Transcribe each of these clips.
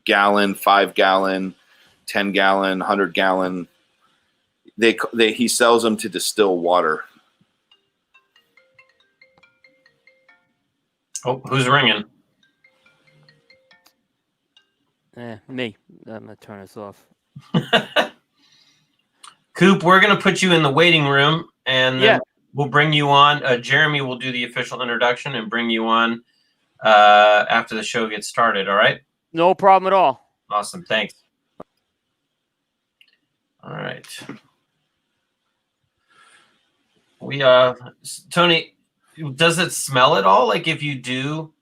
gallon, 5 gallon, 10 gallon, 100 gallon. He sells them to distill water. Oh, who's ringing? Me. I'm gonna turn this off. Coop, we're gonna put you in the waiting room, and then Yeah. we'll bring you on. Jeremy will do the official introduction and bring you on after the show gets started. All right? No problem at all. Awesome. Thanks. All right. We Tony, does it smell at all? Like if you do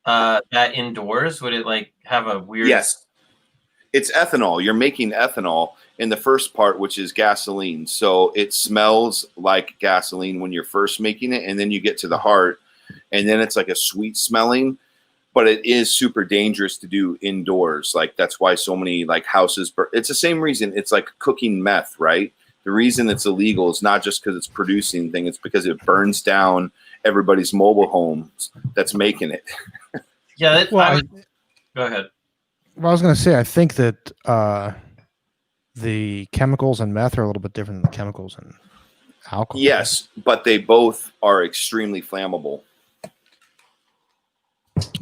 that indoors, would it like have a weird? Yes, it's ethanol. You're making ethanol in the first part, which is gasoline. So it smells like gasoline when you're first making it, and then you get to the heart, and then it's like a sweet smelling. But it is super dangerous to do indoors. Like that's why so many like houses. It's the same reason. It's like cooking meth, right? The reason it's illegal is not just because it's producing thing. It's because it burns down everybody's mobile homes that's making it. Yeah. Well, go ahead. Well, I was going to say, I think that the chemicals in meth are a little bit different than the chemicals in alcohol. Yes, but they both are extremely flammable.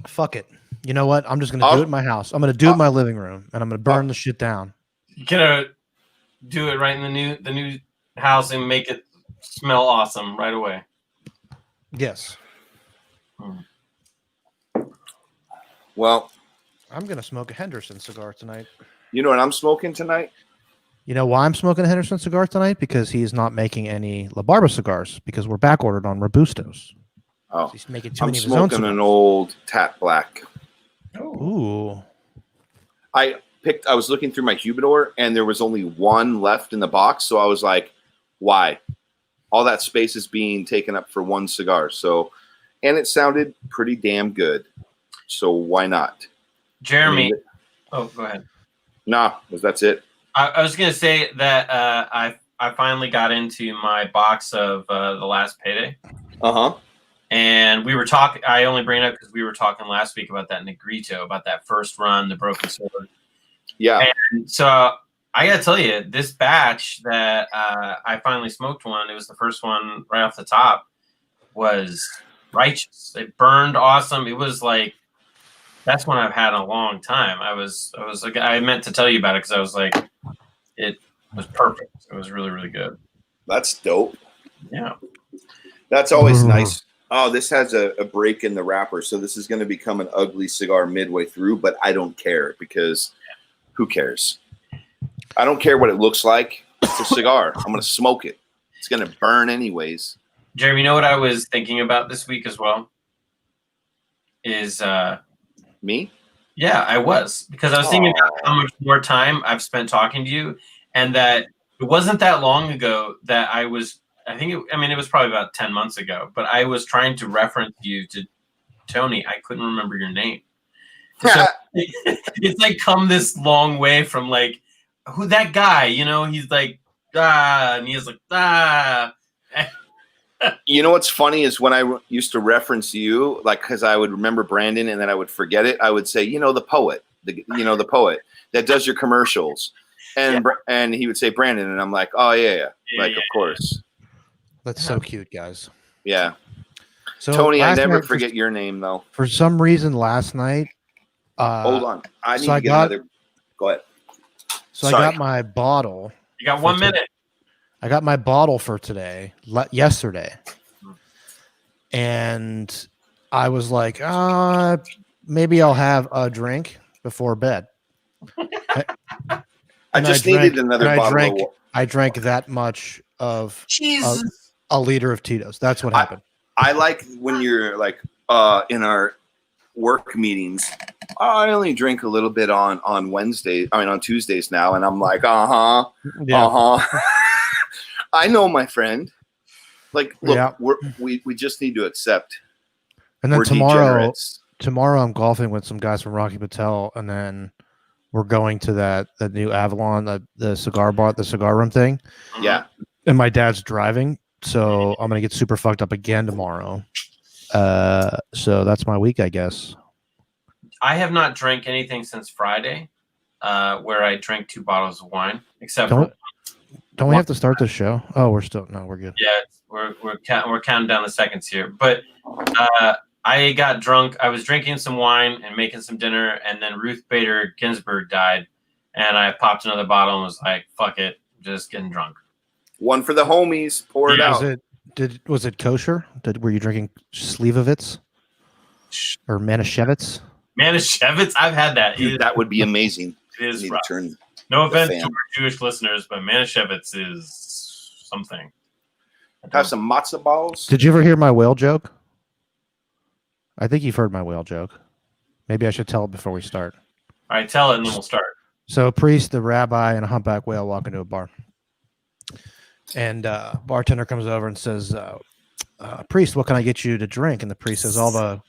Fuck it. You know what? I'm just going to do it in my house. I'm going to do it in my living room, and I'm going to burn the shit down. You're gonna do it right in the new house and make it smell awesome right away. Yes. Well, I'm going to smoke a Henderson cigar tonight. You know what I'm smoking tonight? You know why I'm smoking a Henderson cigar tonight? Because he's not making any La Barba cigars because we're back ordered on Robustos. Oh, he's making too I'm many of his own smoking cigars. an old Tat Black. Ooh. I was looking through my humidor and there was only one left in the box. So I was like, why? All that space is being taken up for one cigar. So, and it sounded pretty damn good. So why not? Jeremy. Go ahead. Nah, that's it. I was going to say that I finally got into my box of the last payday. Uh-huh. And we were talking, I only bring it up because we were talking last week about that Negrito, about that first run, the Broken Sword. Yeah. And so I got to tell you, this batch that I finally smoked one, it was the first one right off the top, was righteous. It burned awesome. It was like, that's one I've had in a long time. I was like, I meant to tell you about it because I was like, it was perfect. It was really, really good. That's dope. Yeah. That's always nice. Oh, this has a break in the wrapper. So this is going to become an ugly cigar midway through, but I don't care because who cares? I don't care what it looks like. It's a cigar. I'm going to smoke it. It's going to burn anyways. Jeremy, you know what I was thinking about this week as well? Is me? Yeah, I was. Because I was thinking about how much more time I've spent talking to you, and that it wasn't that long ago that I was, it was probably about 10 months ago, but I was trying to reference you to Tony. I couldn't remember your name. So it's like come this long way from like, who that guy, he's like, and he's like, You know what's funny is when I used to reference you, like, because I would remember Brandon and then I would forget it. I would say, the poet, the poet that does your commercials, and and he would say Brandon, and I'm like, oh yeah, of course. That's so cute, guys. Yeah. So Tony, I never forget your name though. For some reason, last night. Hold on, I need to get another. Go ahead. So I got my bottle. You got 1 minute. I got my bottle for today, yesterday. And I was like, maybe I'll have a drink before bed. I just needed another bottle. I drank that much of a liter of Tito's. That's what happened. I like when you're like in our work meetings. I only drink a little bit on Wednesdays. On Tuesdays now, and I'm like, I know, my friend. Like, look, we just need to accept. And then tomorrow I'm golfing with some guys from Rocky Patel, and then we're going to that new Avalon, the cigar bar, the cigar room thing. Yeah. And my dad's driving, so I'm gonna get super fucked up again tomorrow. So that's my week, I guess. I have not drank anything since Friday, where I drank 2 bottles of wine, except for don't we have to start the show? Oh, we're good. Yeah, we're counting down the seconds here. But I got drunk. I was drinking some wine and making some dinner, and then Ruth Bader Ginsburg died, and I popped another bottle and was like, "Fuck it, just getting drunk." One for the homies. Pour it out. Was it kosher? Were you drinking Slivovitz or Manischewitz? Manischewitz, I've had that. Dude, that would be amazing. It is Need to rough. turn No offense to our Jewish listeners, but Manischewitz is something. Have some matzo balls. Did you ever hear my whale joke? I think you've heard my whale joke. Maybe I should tell it before we start. All right, tell it and then we'll start. So a priest, the rabbi, and a humpback whale walk into a bar. And bartender comes over and says, priest, what can I get you to drink? And the priest says, I'll have a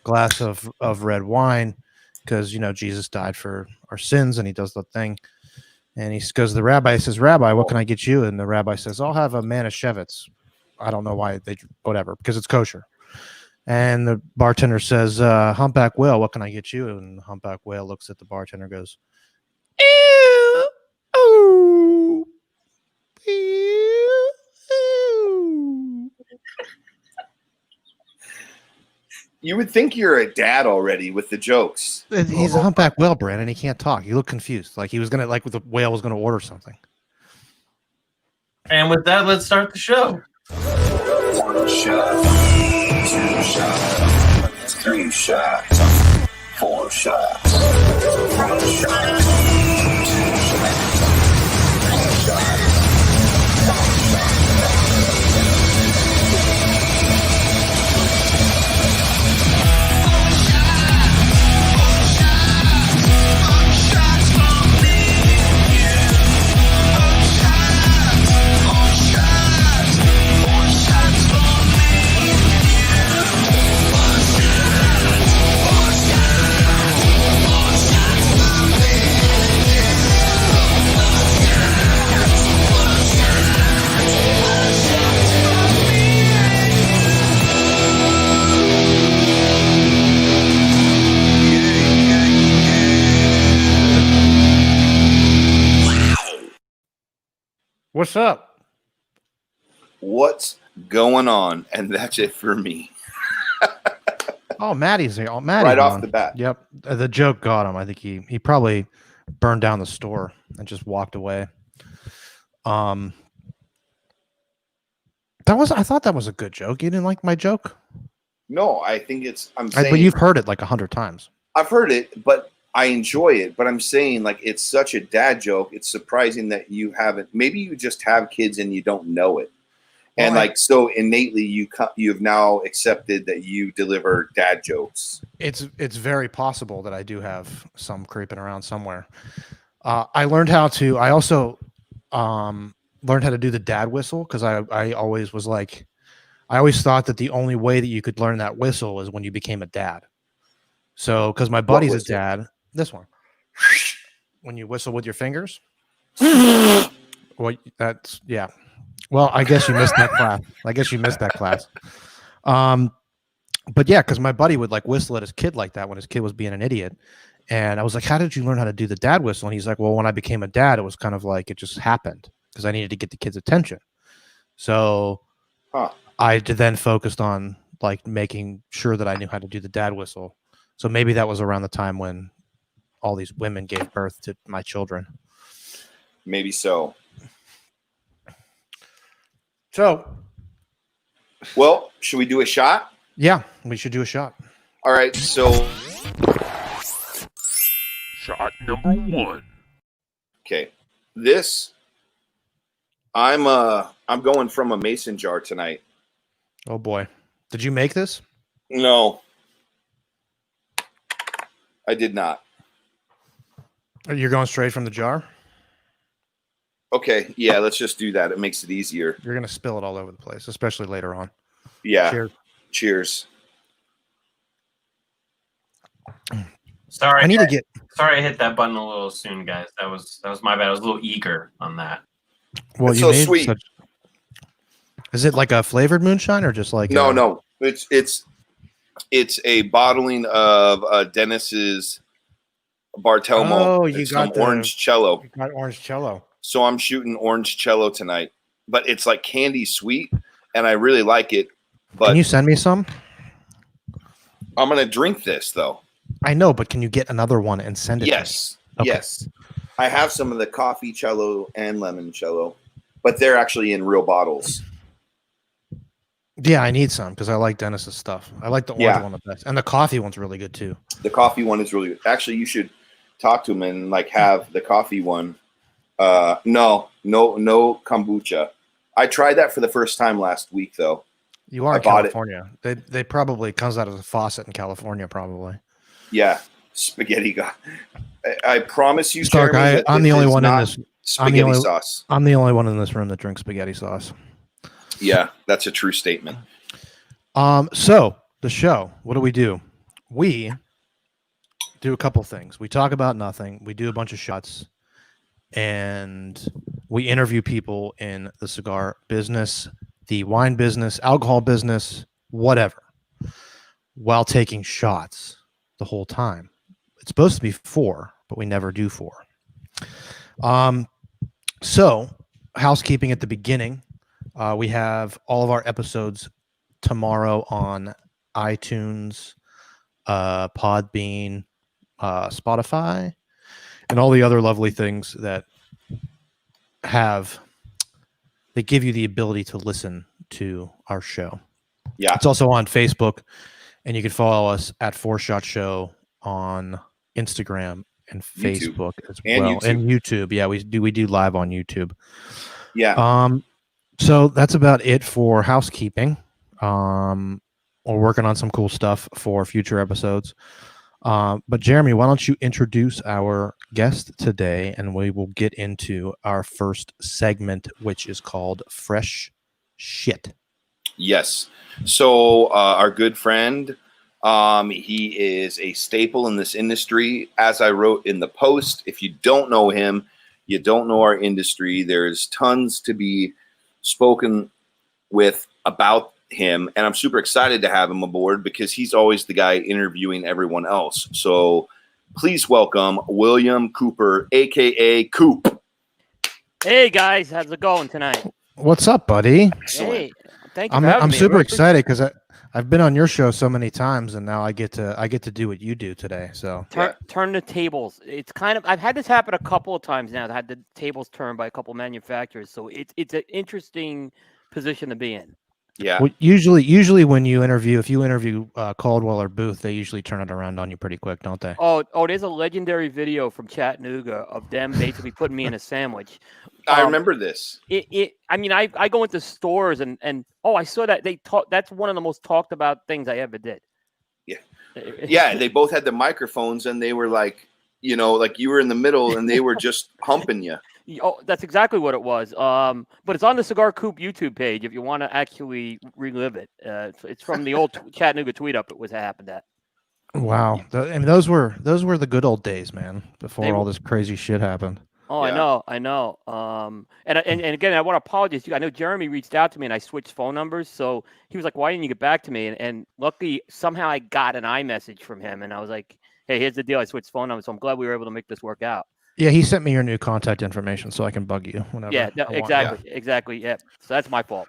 glass of red wine because, Jesus died for our sins, and he does the thing. And he goes to the rabbi, he says, Rabbi, what can I get you? And the rabbi says, I'll have a Manischewitz. I don't know why whatever, because it's kosher. And the bartender says, humpback whale, what can I get you? And the humpback whale looks at the bartender and goes, ew, ooh, ew, ew. You would think you're a dad already with the jokes. He's a humpback whale, Brandon. He can't talk. He looked confused. Like he was going to, like the whale was going to order something. And with that, let's start the show. 1 shot, 2 shots, 3 shots, 4 shots, 1 shot, 2 shots, 3 shots. What's up? What's going on? And that's it for me. Oh, Maddie's there. Oh, Maddie's Right off on. the bat. Yep. The joke got him. I think he probably burned down the store and just walked away. I thought that was a good joke. You didn't like my joke? No, I think I'm saying. But you've heard it like 100 times. I've heard it, but I enjoy it. But I'm saying, like, it's such a dad joke. It's surprising that you haven't. Maybe you just have kids and you don't know it. And Well, like so innately, you've now accepted that you deliver dad jokes. It's very possible that I do have some creeping around somewhere. I learned how to. I also learned how to do the dad whistle because I always was like, I always thought that the only way that you could learn that whistle was when you became a dad. So because my buddy's a dad, this one, when you whistle with your fingers. Well, that's yeah. Well, I guess you missed that class. But yeah, because my buddy would like whistle at his kid like that when his kid was being an idiot. And I was like, how did you learn how to do the dad whistle? And he's like, well, when I became a dad, it was kind of like it just happened because I needed to get the kid's attention. So I then focused on like making sure that I knew how to do the dad whistle. So maybe that was around the time when all these women gave birth to my children. Maybe so. So, well, should we do a shot? Yeah, we should do a shot. All right, so Shot number 1. okay, this I'm going from a mason jar tonight. Oh boy, did you make this? No, I did not. You're going straight from the jar? Okay, yeah, let's just do that. It makes it easier. You're going to spill it all over the place, especially later on. Yeah. Cheers. Cheers. Sorry, Sorry, I hit that button a little soon, guys. That was my bad. I was a little eager on that. Well, It's you so made sweet. Is it like a flavored moonshine or just like No. It's It's a bottling of Dennis's Bartelmo. Oh, you It's got some the orange cello. You got orange cello. So I'm shooting orange cello tonight, but it's like candy sweet, and I really like it. But Can you send me some? I'm gonna drink this though. I know, but can you get another one and send it Yes, to me? Okay. yes. I have some of the coffee cello and lemon cello, but they're actually in real bottles. Yeah, I need some because I like Dennis's stuff. I like the orange one the best, and the coffee one's really good too. The coffee one is really good. Actually, you should talk to him and like have the coffee one. No kombucha. I tried that for the first time last week though. You are I in bought it. California. They probably comes out of a faucet in California, probably. Yeah, spaghetti. I promise you, Stark, Jeremy, that I'm this the only is one in not this. spaghetti sauce. I'm the only one in this room that drinks spaghetti sauce. Yeah, that's a true statement. So the show, what do? We do a couple things. We talk about nothing. We do a bunch of shots, and we interview people in the cigar business, the wine business, alcohol business, whatever, while taking shots the whole time. It's supposed to be 4, but we never do 4. So housekeeping at the beginning. We have all of our episodes tomorrow on iTunes, Podbean, Spotify, and all the other lovely things that give you the ability to listen to our show. Yeah. It's also on Facebook, and you can follow us at 4Shot Show on Instagram and Facebook as well. And YouTube. Yeah, we do live on YouTube. Yeah. So that's about it for housekeeping. We're working on some cool stuff for future episodes. But Jeremy, why don't you introduce our guest today, and we will get into our first segment, which is called Fresh Shit. Yes. So our good friend, he is a staple in this industry. As I wrote in the post, if you don't know him, you don't know our industry. There's tons to be spoken with about him, and I'm super excited to have him aboard because he's always the guy interviewing everyone else. So please welcome William Cooper, aka Coop. Hey guys, how's it going tonight? What's up, buddy? Hey, thank you. I'm super excited because I've been on your show so many times, and now I get to do what you do today. So turn the tables. It's kind of I've had this happen a couple of times now. I had the tables turned by a couple manufacturers, so it's an interesting position to be in. Yeah. Well, usually when you interview, if you interview Caldwell or Booth, they usually turn it around on you pretty quick, don't they? Oh, there's a legendary video from Chattanooga of them basically putting me in a sandwich. I remember this. I mean, I go into stores and I saw that that's one of the most talked about things I ever did. Yeah. Yeah. They both had the microphones and they were like, like you were in the middle and they were just humping you. Oh, that's exactly what it was. But it's on the Cigar Coop YouTube page if you want to actually relive it. It's from the old Chattanooga tweet up. It was happened at. Wow, those were the good old days, man. Before all this crazy shit happened. Oh, yeah. I know. And again, I want to apologize to you. I know Jeremy reached out to me and I switched phone numbers. So he was like, "Why didn't you get back to me?" And luckily, somehow I got an iMessage from him, and I was like, "Hey, here's the deal. I switched phone numbers, so I'm glad we were able to make this work out." Yeah, he sent me your new contact information so I can bug you whenever. Yeah, exactly. Yeah, so that's my fault.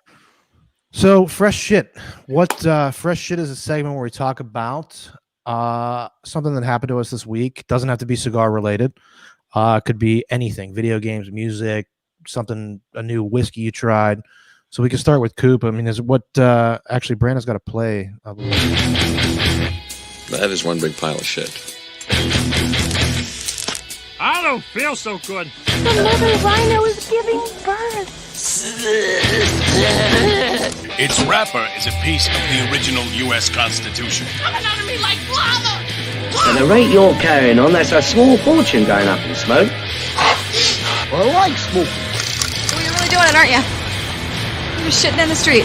So fresh shit. What fresh shit is a segment where we talk about something that happened to us this week. Doesn't have to be cigar related. Could be anything: video games, music, something, a new whiskey you tried. So we can start with Coop. I mean, is what actually Brandon's got to play. That is one big pile of shit. I don't feel so good. The mother rhino is giving birth. Its wrapper is a piece of the original U.S. Constitution. Coming out of me like lava. At the rate you're carrying on, that's a small fortune going up in smoke. Well, I like smoking. Oh, you're really doing it, aren't you? You're shitting in the street.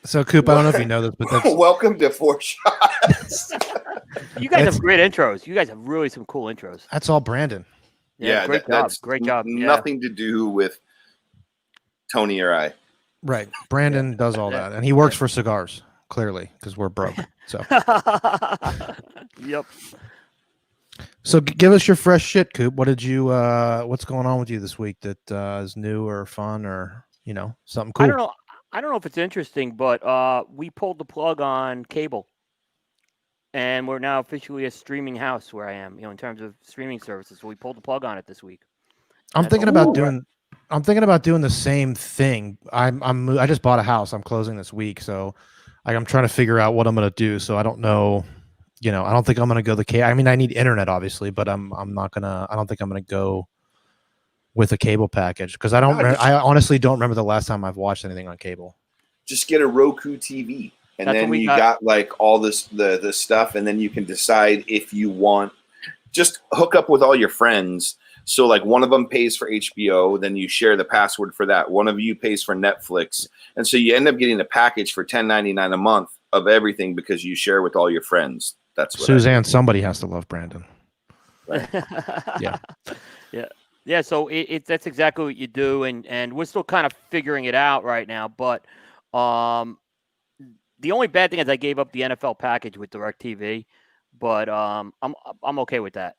So, Coop, I don't know if you know this, but that's... Welcome to 4 Shots. You guys have great intros. You guys have really some cool intros. That's all Brandon. Yeah, great job. Great job. Nothing to do with Tony or I. Right. Brandon does all that, and he works for cigars, clearly, because we're broke. So. Yep. So give us your fresh shit, Coop. What did you? What's going on with you this week that is new or fun or something cool? I don't know. I don't know if it's interesting, but we pulled the plug on cable, and we're now officially a streaming house where I am. In terms of streaming services, so we pulled the plug on it this week. I'm thinking about doing the same thing. I just bought a house. I'm closing this week, so I'm trying to figure out what I'm gonna do. So I don't know. I don't think I'm gonna go the cable. I mean, I need internet, obviously, but I'm not gonna. I don't think I'm gonna go with a cable package because I don't. I honestly don't remember the last time I've watched anything on cable. Just get a Roku TV, and That's then what we you got. got like all this the stuff, and then you can decide if you want. Just hook up with all your friends. So like one of them pays for HBO, then you share the password for that. One of you pays for Netflix, and so you end up getting a package for $10.99 a month of everything because you share with all your friends. That's what Suzanne. Somebody has to love Brandon. Right. Yeah. Yeah. So that's exactly what you do, and we're still kind of figuring it out right now. But the only bad thing is I gave up the NFL package with DirecTV, but I'm okay with that.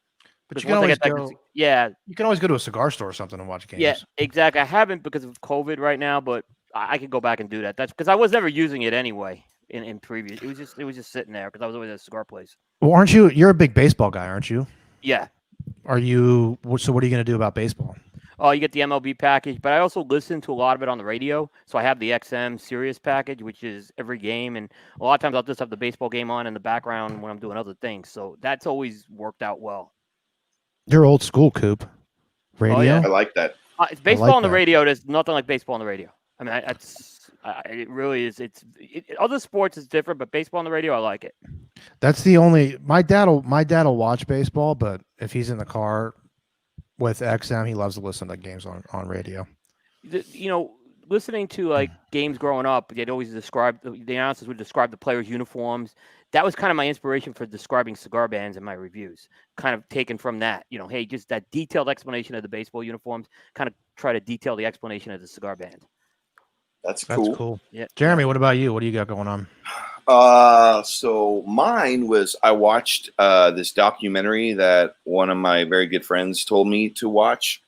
But you can always go. Yeah, You can always go to a cigar store or something and watch games. yeah, exactly. I haven't because of COVID right now, but I could go back and do that. That's because I was never using it anyway. In previous, it was just sitting there because I was always at a cigar place. Well, aren't you? You're a big baseball guy, aren't you? Yeah. Are you? So what are you going to do about baseball? Oh, you get the MLB package, but I also listen to a lot of it on the radio. So I have the XM Sirius package, which is every game, and a lot of times I'll just have the baseball game on in the background when I'm doing other things. So that's always worked out well. You're old school, Coop. Radio. Oh, yeah. I like that. It's baseball on the radio. There's nothing like baseball on the radio. I mean, it really is. Other sports is different, but baseball on the radio, I like it. That's the only. My dad'll watch baseball, but if he's in the car with XM, he loves to listen to games on radio. Listening to like games growing up, they'd always describe the announcers would describe the players' uniforms. That was kind of my inspiration for describing cigar bands in my reviews. Kind of taken from that, hey, just that detailed explanation of the baseball uniforms. Kind of try to detail the explanation of the cigar band. That's cool. Yeah. Jeremy, what about you? What do you got going on? So mine was I watched this documentary that one of my very good friends told me to watch.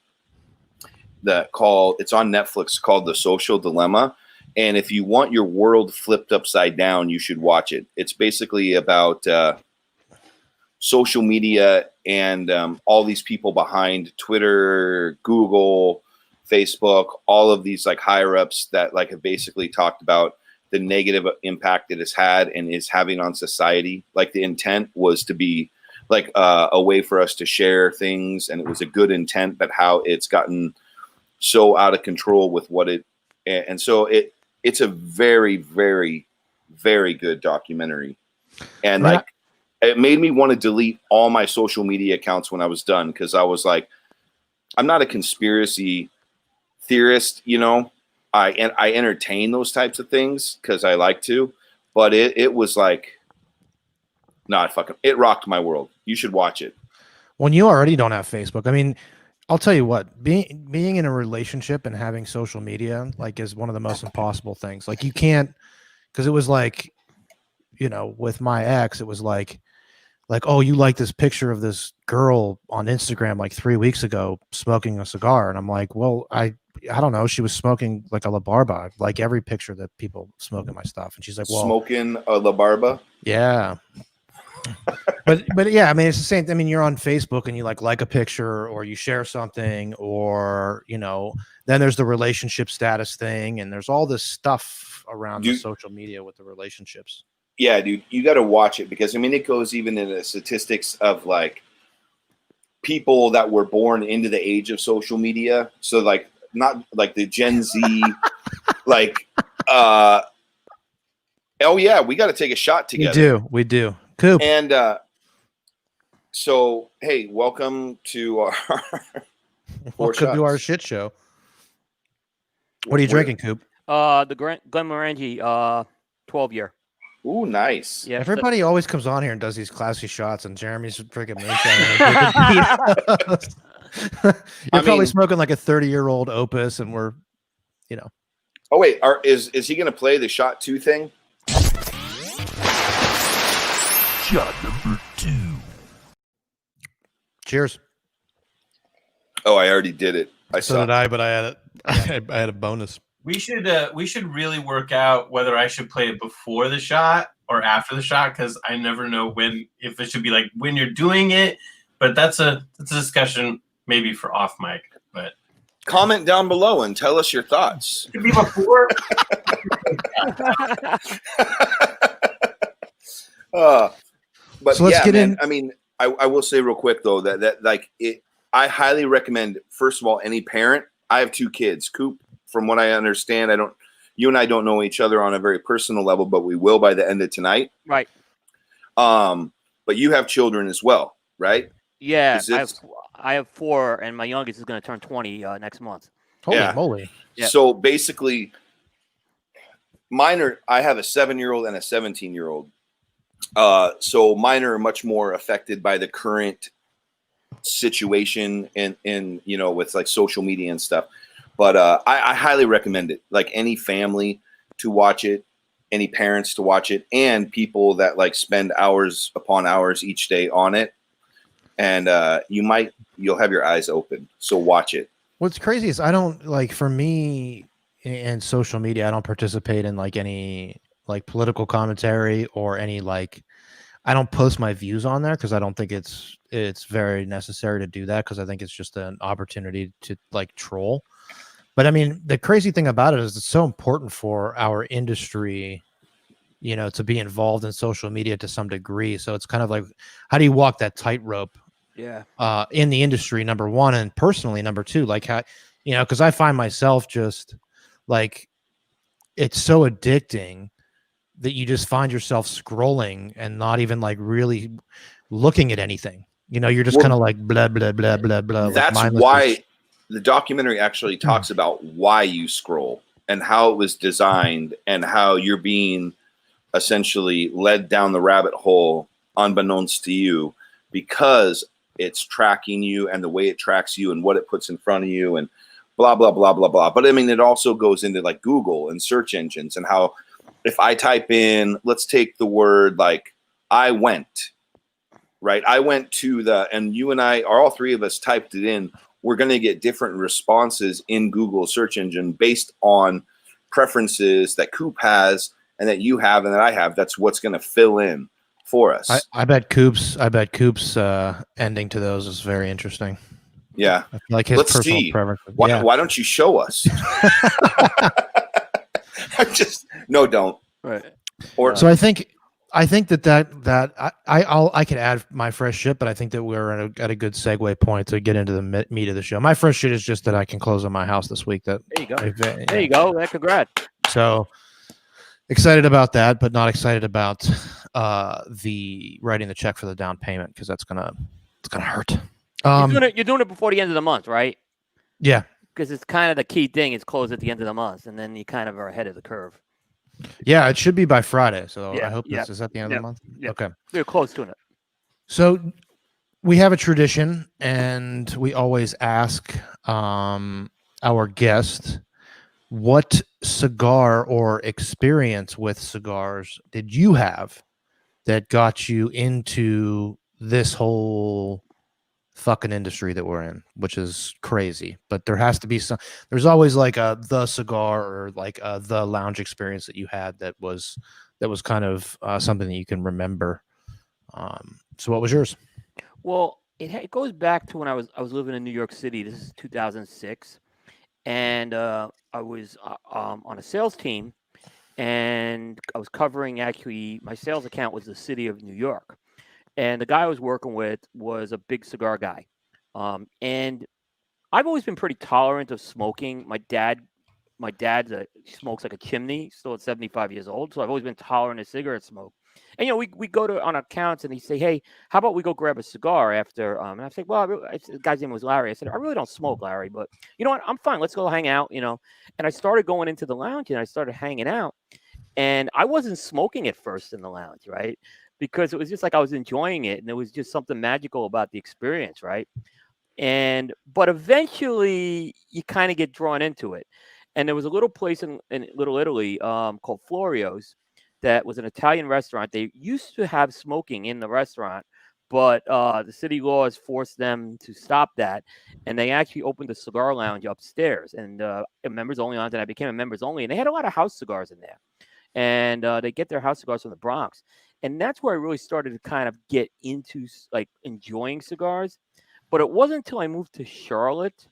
It's on Netflix called The Social Dilemma. And if you want your world flipped upside down, you should watch it. It's basically about social media and all these people behind Twitter, Google, Facebook, all of these like higher ups that like have basically talked about the negative impact it has had and is having on society. Like the intent was to be like a way for us to share things, and it was a good intent, but how it's gotten so out of control with what it, and so it's a very, very, very good documentary. And like, it made me want to delete all my social media accounts when I was done. Cause I was like, I'm not a conspiracy theorist, I entertain those types of things cause I like to, but it was like, it rocked my world. You should watch it. When you already don't have Facebook, I mean, I'll tell you what, being in a relationship and having social media like is one of the most impossible things. Like you can't, because it was like, with my ex, it was like, oh, you like this picture of this girl on Instagram like 3 weeks ago smoking a cigar, and I'm like, well, I don't know, she was smoking like a La Barba, like every picture that people smoking my stuff, and she's like, well, smoking a La Barba, yeah. but yeah, I mean, it's the same. I mean, you're on Facebook and you like a picture or you share something, or then there's the relationship status thing, and there's all this stuff around the social media with the relationships. Yeah, dude, you got to watch it because I mean, it goes even into the statistics of like people that were born into the age of social media. So like not like the Gen Z, like oh yeah, we got to take a shot together. We do. Cool. And so, hey, welcome to our our shit show. What are you drinking, Coop? The Glenmorangie 12-year. Ooh, nice. Yeah, everybody always comes on here and does these classy shots, and Jeremy's freaking moonshine. You're probably smoking like a 30-year-old Opus, and we're, Oh wait, is he going to play the shot 2 thing? Shot number 2. Cheers. Oh, I already did it. So did I, but I had it. I had a bonus. We should really work out whether I should play it before the shot or after the shot, because I never know if it should be like when you're doing it. But that's a discussion maybe for off mic. But comment down below and tell us your thoughts. It could be before. But So let's yeah, get man, in. I mean, I will say real quick though that like it. I highly recommend. First of all, any parent. I have 2 kids. Coop, from what I understand, you and I don't know each other on a very personal level, but we will by the end of tonight. Right. But you have children as well, right? Yeah, I have 4, and my youngest is going to turn 20 next month. Holy moly! Yeah. So basically, I have a 7-year-old and a 17-year-old. So mine are much more affected by the current situation and with like social media and stuff. But I highly recommend it. Like any family to watch it, any parents to watch it, and people that like spend hours upon hours each day on it. And you'll have your eyes open. So watch it. What's crazy is I don't like, for me in social media, I don't participate in like any like political commentary or any like, I don't post my views on there because I don't think it's very necessary to do that, because I think it's just an opportunity to like troll. But I mean, the crazy thing about it is it's so important for our industry, to be involved in social media to some degree. So it's kind of like, how do you walk that tightrope? Yeah. In the industry, number one, and personally, number two, like how, because I find myself just like, it's so addicting that you just find yourself scrolling and not even like really looking at anything. You're just kind of like blah, blah, blah, blah, blah. That's like why the documentary actually talks about why you scroll and how it was designed and how you're being essentially led down the rabbit hole unbeknownst to you, because it's tracking you and the way it tracks you and what it puts in front of you and blah, blah, blah, blah, blah. But I mean, it also goes into like Google and search engines and how if I type in, let's take the word like I went, right? I went to and you and I, or all 3 of us typed it in, we're going to get different responses in Google search engine based on preferences that Coop has and that you have and that I have. That's what's going to fill in for us. I bet Coop's ending to those is very interesting. Yeah. I feel like his personal preference. Why don't you show us? Don't. Right. So I think that I could add my fresh shit, but I think that we're at a good segue point to get into the meat of the show. My fresh shit is just that I can close on my house this week. There you go. There you go. Congrats. So excited about that, but not excited about the writing the check for the down payment, because it's gonna hurt. You're doing it before the end of the month, right? Yeah. Because it's kind of the key thing. It's closed at the end of the month, and then you kind of are ahead of the curve. Yeah, it should be by Friday. So Yeah, I hope this is at the end of the month. Yeah. Okay. You're close to it. So we have a tradition, and we always ask our guest, what cigar or experience with cigars did you have that got you into this whole fucking industry that we're in, which is crazy. But there has to be there's always like the cigar or like the lounge experience that you had that was kind of something that you can remember. So what was yours? Well, it goes back to when I was living in New York City. This is 2006, and I was on a sales team, and I was covering, actually, my sales account was the city of New York. And the guy I was working with was a big cigar guy. And I've always been pretty tolerant of smoking. My dad smokes like a chimney, still at 75 years old. So I've always been tolerant of cigarette smoke. And, we go on accounts and he say, hey, how about we go grab a cigar after? And I say, well, the guy's name was Larry. I said, I really don't smoke, Larry, but you know what? I'm fine. Let's go hang out, And I started going into the lounge and I started hanging out. And I wasn't smoking at first in the lounge, right? Because it was just like I was enjoying it, and there was just something magical about the experience, right? But eventually you kind of get drawn into it. And there was a little place in Little Italy called Florio's that was an Italian restaurant. They used to have smoking in the restaurant, but the city laws forced them to stop that. And they actually opened a cigar lounge upstairs and members only lounge. And I became a members only. And they had a lot of house cigars in there. And they get their house cigars from the Bronx. And that's where I really started to kind of get into like enjoying cigars. But it wasn't until I moved to Charlotte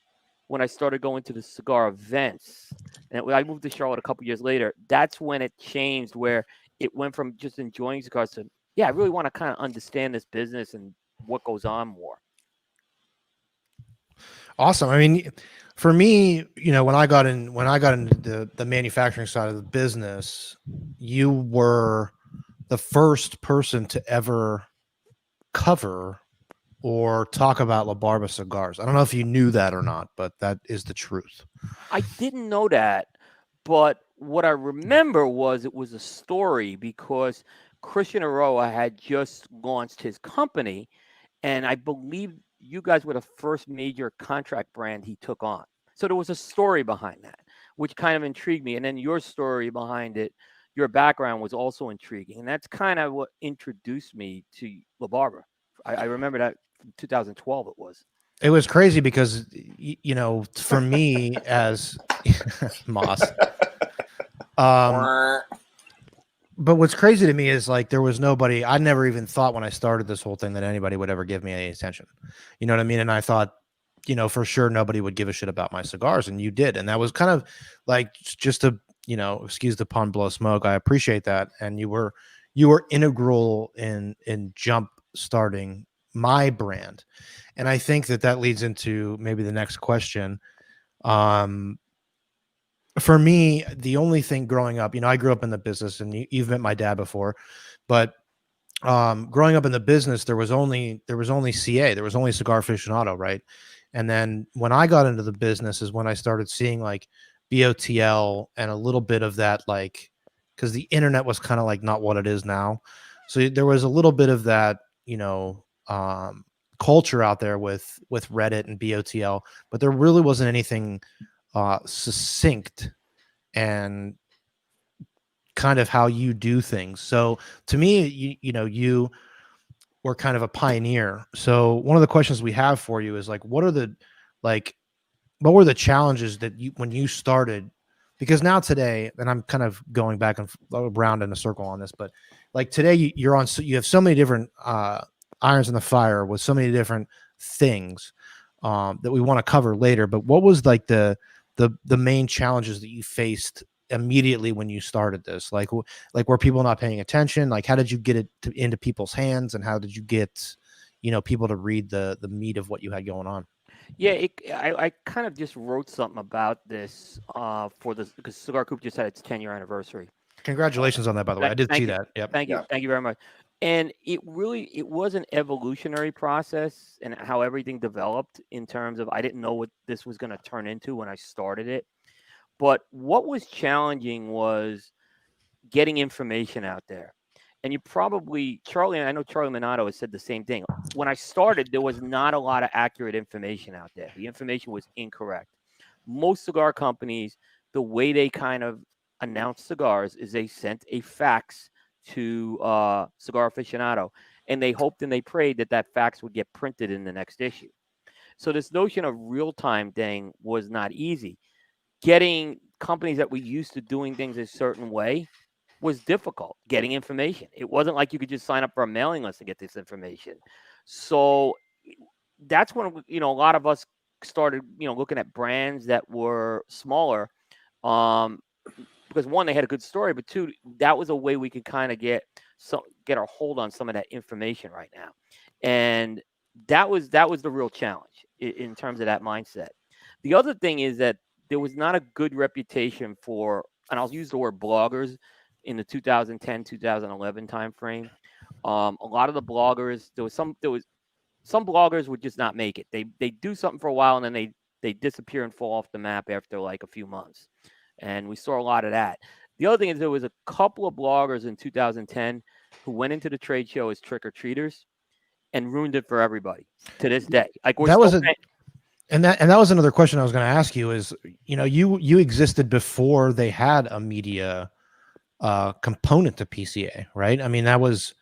when I started going to the cigar events. And I moved to Charlotte a couple years later. That's when it changed, where it went from just enjoying cigars to, yeah, I really want to kind of understand this business and what goes on more. Awesome. I mean, for me, when I got into the manufacturing side of the business, you were the first person to ever cover or talk about La Barba cigars. I don't know if you knew that or not, but that is the truth. I didn't know that, but what I remember was it was a story because Christian Aroa had just launched his company, and I believe you guys were the first major contract brand he took on. So there was a story behind that, which kind of intrigued me. And then your story behind it, your background was also intriguing. And that's kind of what introduced me to La Barba. I remember that from 2012 it was. It was crazy because, for me as Moss, but what's crazy to me is like there was nobody. I never even thought when I started this whole thing that anybody would ever give me any attention. You know what I mean? And I thought, for sure nobody would give a shit about my cigars, and you did. And that was kind of like just to, excuse the pun, blow smoke. I appreciate that, and you were integral in jump starting my brand, and I think that leads into maybe the next question. For me, the only thing growing up, I grew up in the business, and you've met my dad before, but growing up in the business, there was only CA, there was only Cigar Aficionado, right? And then when I got into the business is when I started seeing like BOTL and a little bit of that, like, because the internet was kind of like not what it is now, so there was a little bit of that, culture out there with Reddit and BOTL, but there really wasn't anything succinct and kind of how you do things. So to me, you were kind of a pioneer. So one of the questions we have for you is like, what were the challenges that when you started? Because now today, and I'm kind of going back and around in a circle on this, but like today you have so many different irons in the fire with so many different things that we want to cover later. But what was like the main challenges that you faced immediately when you started this? Like were people not paying attention? Like how did you get it into people's hands, and how did you get people to read the meat of what you had going on? Yeah, I kind of just wrote something about this because Cigar Coop just had its 10-year anniversary. Congratulations on that, by the way. I did see that. Yep. Thank you very much. And it was an evolutionary process and how everything developed in terms of, I didn't know what this was going to turn into when I started it. But what was challenging was getting information out there. And Charlie, and I know Charlie Minato has said the same thing. When I started, there was not a lot of accurate information out there. The information was incorrect. Most cigar companies, the way they kind of announce cigars is they sent a fax to Cigar Aficionado, and they hoped and they prayed that fax would get printed in the next issue. So this notion of real-time thing was not easy. Getting companies that were used to doing things a certain way was difficult. Getting information. It wasn't like you could just sign up for a mailing list to get this information. So that's when a lot of us started looking at brands that were smaller, because one, they had a good story, but two, that was a way we could kind of get our hold on some of that information right now. And that was the real challenge in terms of that mindset. The other thing is that there was not a good reputation for, and I'll use the word bloggers, in the 2010, 2011 timeframe. A lot of the bloggers, there was some bloggers would just not make it. They do something for a while and then they disappear and fall off the map after like a few months. And we saw a lot of that. The other thing is there was a couple of bloggers in 2010 who went into the trade show as trick-or-treaters and ruined it for everybody to this day. Like And that was another question I was going to ask you is, you existed before they had a media component to PCA, right? I mean, that was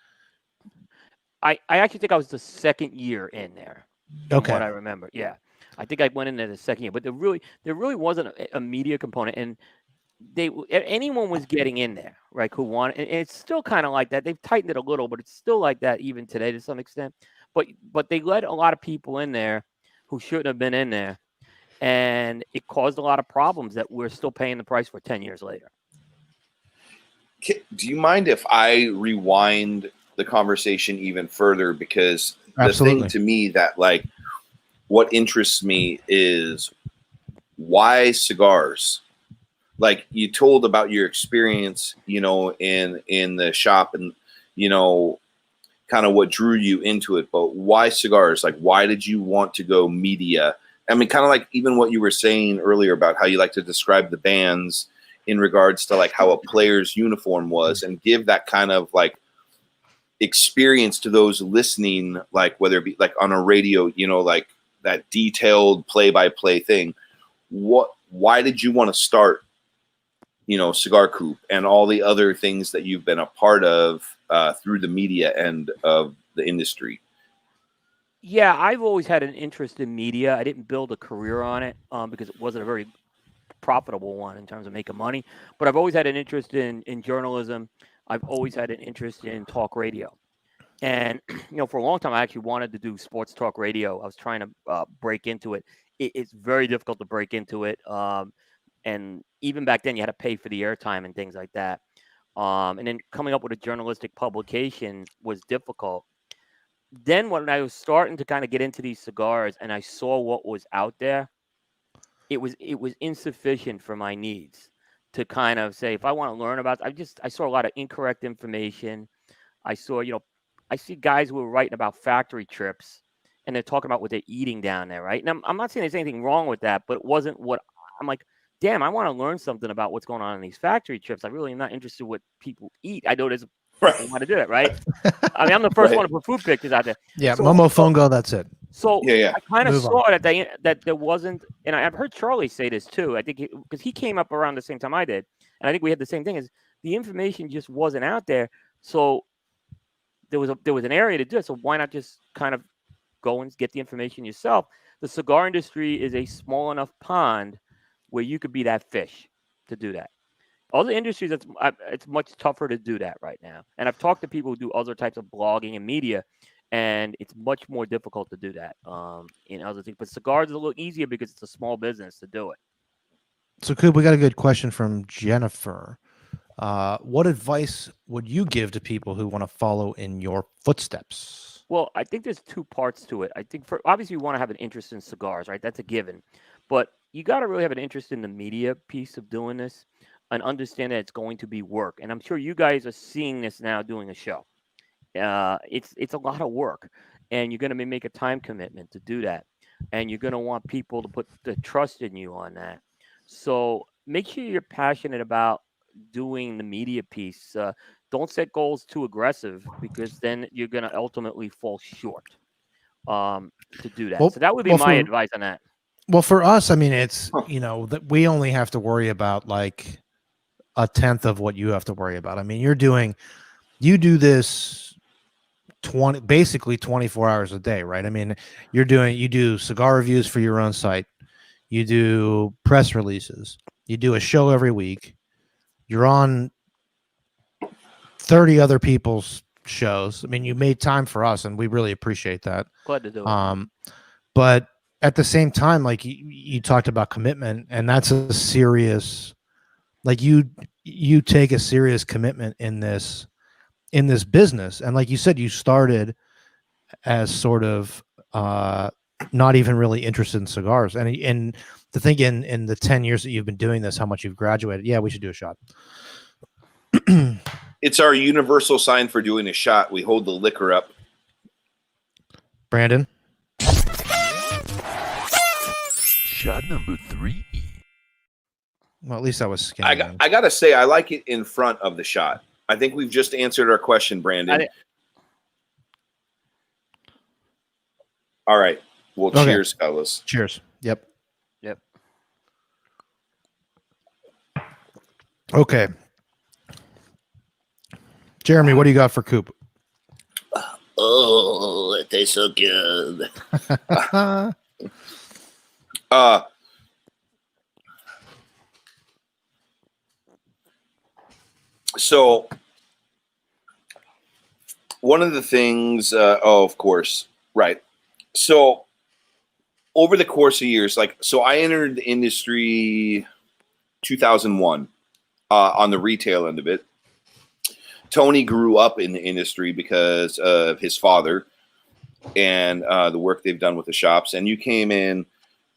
I actually think I was the second year in there, from okay. what I remember. Yeah, I think I went in there the second year, but there really wasn't a media component, and anyone was getting in there, right? Who wanted, and it's still kind of like that. They've tightened it a little, but it's still like that even today to some extent. But they let a lot of people in there who shouldn't have been in there, and it caused a lot of problems that we're still paying the price for 10 years later. Do you mind if I rewind the conversation even further? Because Absolutely. the thing to me that like what interests me is why cigars? Like you told about your experience, in the shop and, kind of what drew you into it, but why cigars? Like, why did you want to go media? I mean, kind of like even what you were saying earlier about how you like to describe the bands in regards to like how a player's uniform was and give that kind of like experience to those listening, like whether it be like on a radio, like that detailed play-by-play thing. Why did you want to start, Cigar Coop and all the other things that you've been a part of through the media end of the industry? Yeah, I've always had an interest in media. I didn't build a career on it because it wasn't a very profitable one in terms of making money. But I've always had an interest in journalism. I've always had an interest in talk radio. And, for a long time, I actually wanted to do sports talk radio. I was trying to break into it. It's very difficult to break into it. And even back then, you had to pay for the airtime and things like that. And then coming up with a journalistic publication was difficult. Then when I was starting to kind of get into these cigars and I saw what was out there, it was insufficient for my needs to kind of say, if I want to learn about, I saw a lot of incorrect information. I saw, I see guys who are writing about factory trips and they're talking about what they're eating down there, right? And I'm not saying there's anything wrong with that, but it wasn't what I'm like, damn, I want to learn something about what's going on in these factory trips. I really am not interested in what people eat. I know there's people want to do that, right? I mean, I'm the first one to put food pictures out there. Yeah, Momo Fongo, that's it. So yeah. I kind of Move saw that there wasn't, and I've heard Charlie say this too. I think because he came up around the same time I did, and I think we had the same thing. Is the information just wasn't out there, so there was an area to do it. So why not just kind of go and get the information yourself? The cigar industry is a small enough pond where you could be that fish to do that. Other industries, it's much tougher to do that right now. And I've talked to people who do other types of blogging and media, and it's much more difficult to do that in other things. But cigars is a little easier because it's a small business to do it. So, Coop, we got a good question from Jennifer. What advice would you give to people who want to follow in your footsteps? Well, I think there's two parts to it. I think obviously you want to have an interest in cigars, right? That's a given. But you got to really have an interest in the media piece of doing this and understand that it's going to be work. And I'm sure you guys are seeing this now doing a show. It's a lot of work, and you're going to make a time commitment to do that. And you're going to want people to put the trust in you on that. So make sure you're passionate about doing the media piece. Don't set goals too aggressive because then you're going to ultimately fall short to do that. So that would be my advice on that. Well, for us, I mean, it's, that we only have to worry about like a tenth of what you have to worry about. I mean, you do this basically 24 hours a day, right? I mean, you do cigar reviews for your own site. You do press releases. You do a show every week. You're on 30 other people's shows. I mean, you made time for us, and we really appreciate that. Glad to do it. But at the same time, like you talked about commitment, and that's a serious, like you take a serious commitment in this business. And like you said, you started as sort of not even really interested in cigars. And to think in the 10 years that you've been doing this, how much you've graduated. Yeah, we should do a shot. It's our universal sign for doing a shot. We hold the liquor up. Brandon. Shot number 3. Well, at least I was scanning. I gotta say, I like it in front of the shot. I think we've just answered our question, Brandon. All right. Well, cheers, fellas. Cheers. Yep. Yep. Okay. Jeremy, what do you got for Coop? Oh, it tastes so good. So one of the things, of course, right. So over the course of years, so I entered the industry 2001 on the retail end of it. Tony grew up in the industry because of his father and the work they've done with the shops. And you came in,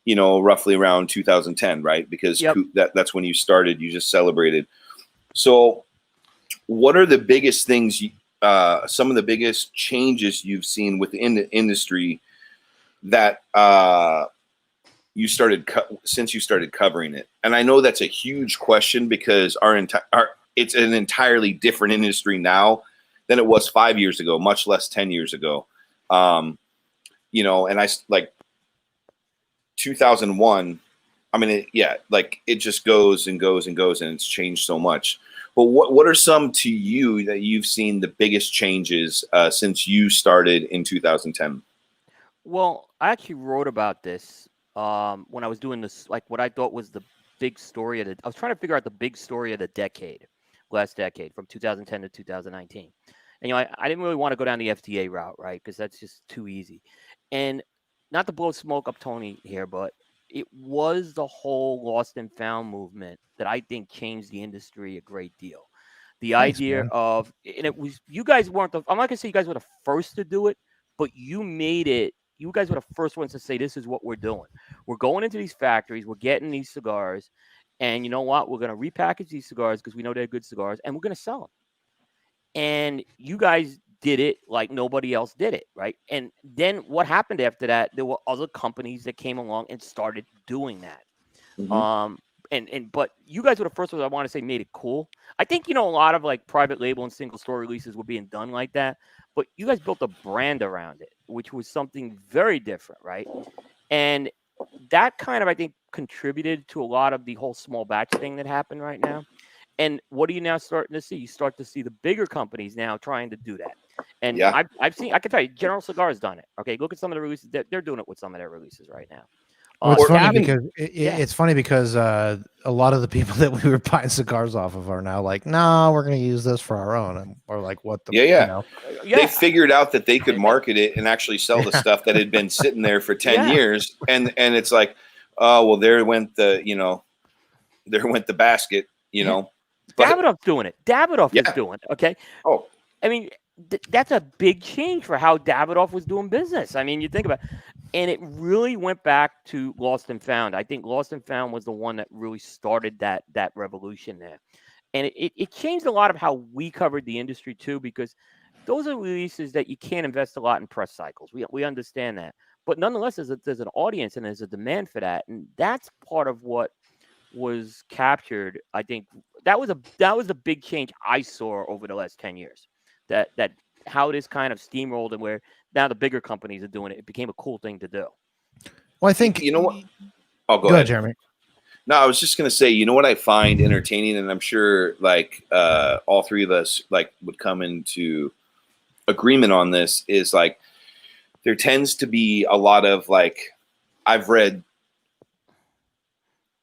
roughly around 2010, right? Because that's when you started. You just celebrated. So what are the biggest things, some of the biggest changes you've seen within the industry that since you started covering it? And I know that's a huge question because it's an entirely different industry now than it was 5 years ago, much less 10 years ago. And I 2001. I mean, it just goes and goes and goes, and it's changed so much. But what are some to you that you've seen the biggest changes since you started in 2010? Well, I actually wrote about this when I was doing this, like what I thought was the big story of I was trying to figure out the big story of the last decade, from 2010 to 2019. And I didn't really want to go down the FDA route, right? Because that's just too easy. And not to blow smoke up Tony here, but it was the whole lost and found movement that I think changed the industry a great deal. The idea of, and it was, you guys weren't I'm not gonna say you guys were the first to do it, but you made it. You guys were the first ones to say, this is what we're doing. We're going into these factories, we're getting these cigars, and you know what? We're going to repackage these cigars because we know they're good cigars, and we're going to sell them. And you guys did it like nobody else did it, right? And then what happened after that? There were other companies that came along and started doing that. Mm-hmm. But you guys were the first ones, I want to say, made it cool. I think, a lot of like private label and single store releases were being done like that, but you guys built a brand around it, which was something very different, right? And that kind of, I think, contributed to a lot of the whole small batch thing that happened right now. And what are you now starting to see? You start to see the bigger companies now trying to do that. And I've seen, I can tell you, General Cigar's done it. Okay, look at some of the releases. They're doing it with some of their releases right now. Well, it's funny because it's funny because a lot of the people that we were buying cigars off of are now like, no, we're going to use this for our own. And we're like, what the? They figured out that they could market it and actually sell the stuff that had been sitting there for 10 years, and it's like, oh well, there went the basket, But, Davidoff's doing it. Davidoff is doing it. Okay. Oh, I mean, that's a big change for how Davidoff was doing business. I mean, you think about it. And it really went back to Lost and Found. I think Lost and Found was the one that really started that revolution there. And it changed a lot of how we covered the industry too, because those are releases that you can't invest a lot in press cycles. We understand that. But nonetheless, there's an audience and there's a demand for that. And that's part of what was captured. I think that was a big change I saw over the last 10 years. That how this kind of steamrolled, and where now the bigger companies are doing it. It became a cool thing to do. Well, I think what? Oh, go ahead, Jeremy. No, I was just going to say, what I find entertaining, and I'm sure all three of us would come into agreement on this, is there tends to be a lot of I've read,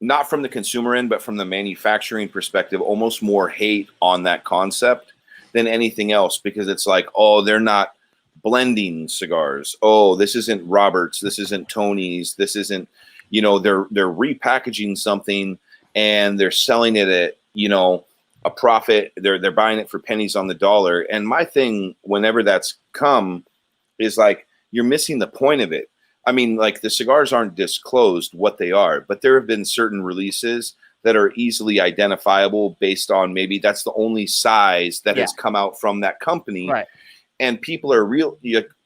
not from the consumer end, but from the manufacturing perspective, almost more hate on that concept than anything else, because it's like, oh, they're not blending cigars. Oh, this isn't Roberts. This isn't Tony's. This isn't, they're repackaging something and they're selling it at, a profit. They're buying it for pennies on the dollar. And my thing, whenever that's come, is you're missing the point of it. I mean, the cigars aren't disclosed what they are, but there have been certain releases that are easily identifiable based on maybe that's the only size that has come out from that company. Right. And people are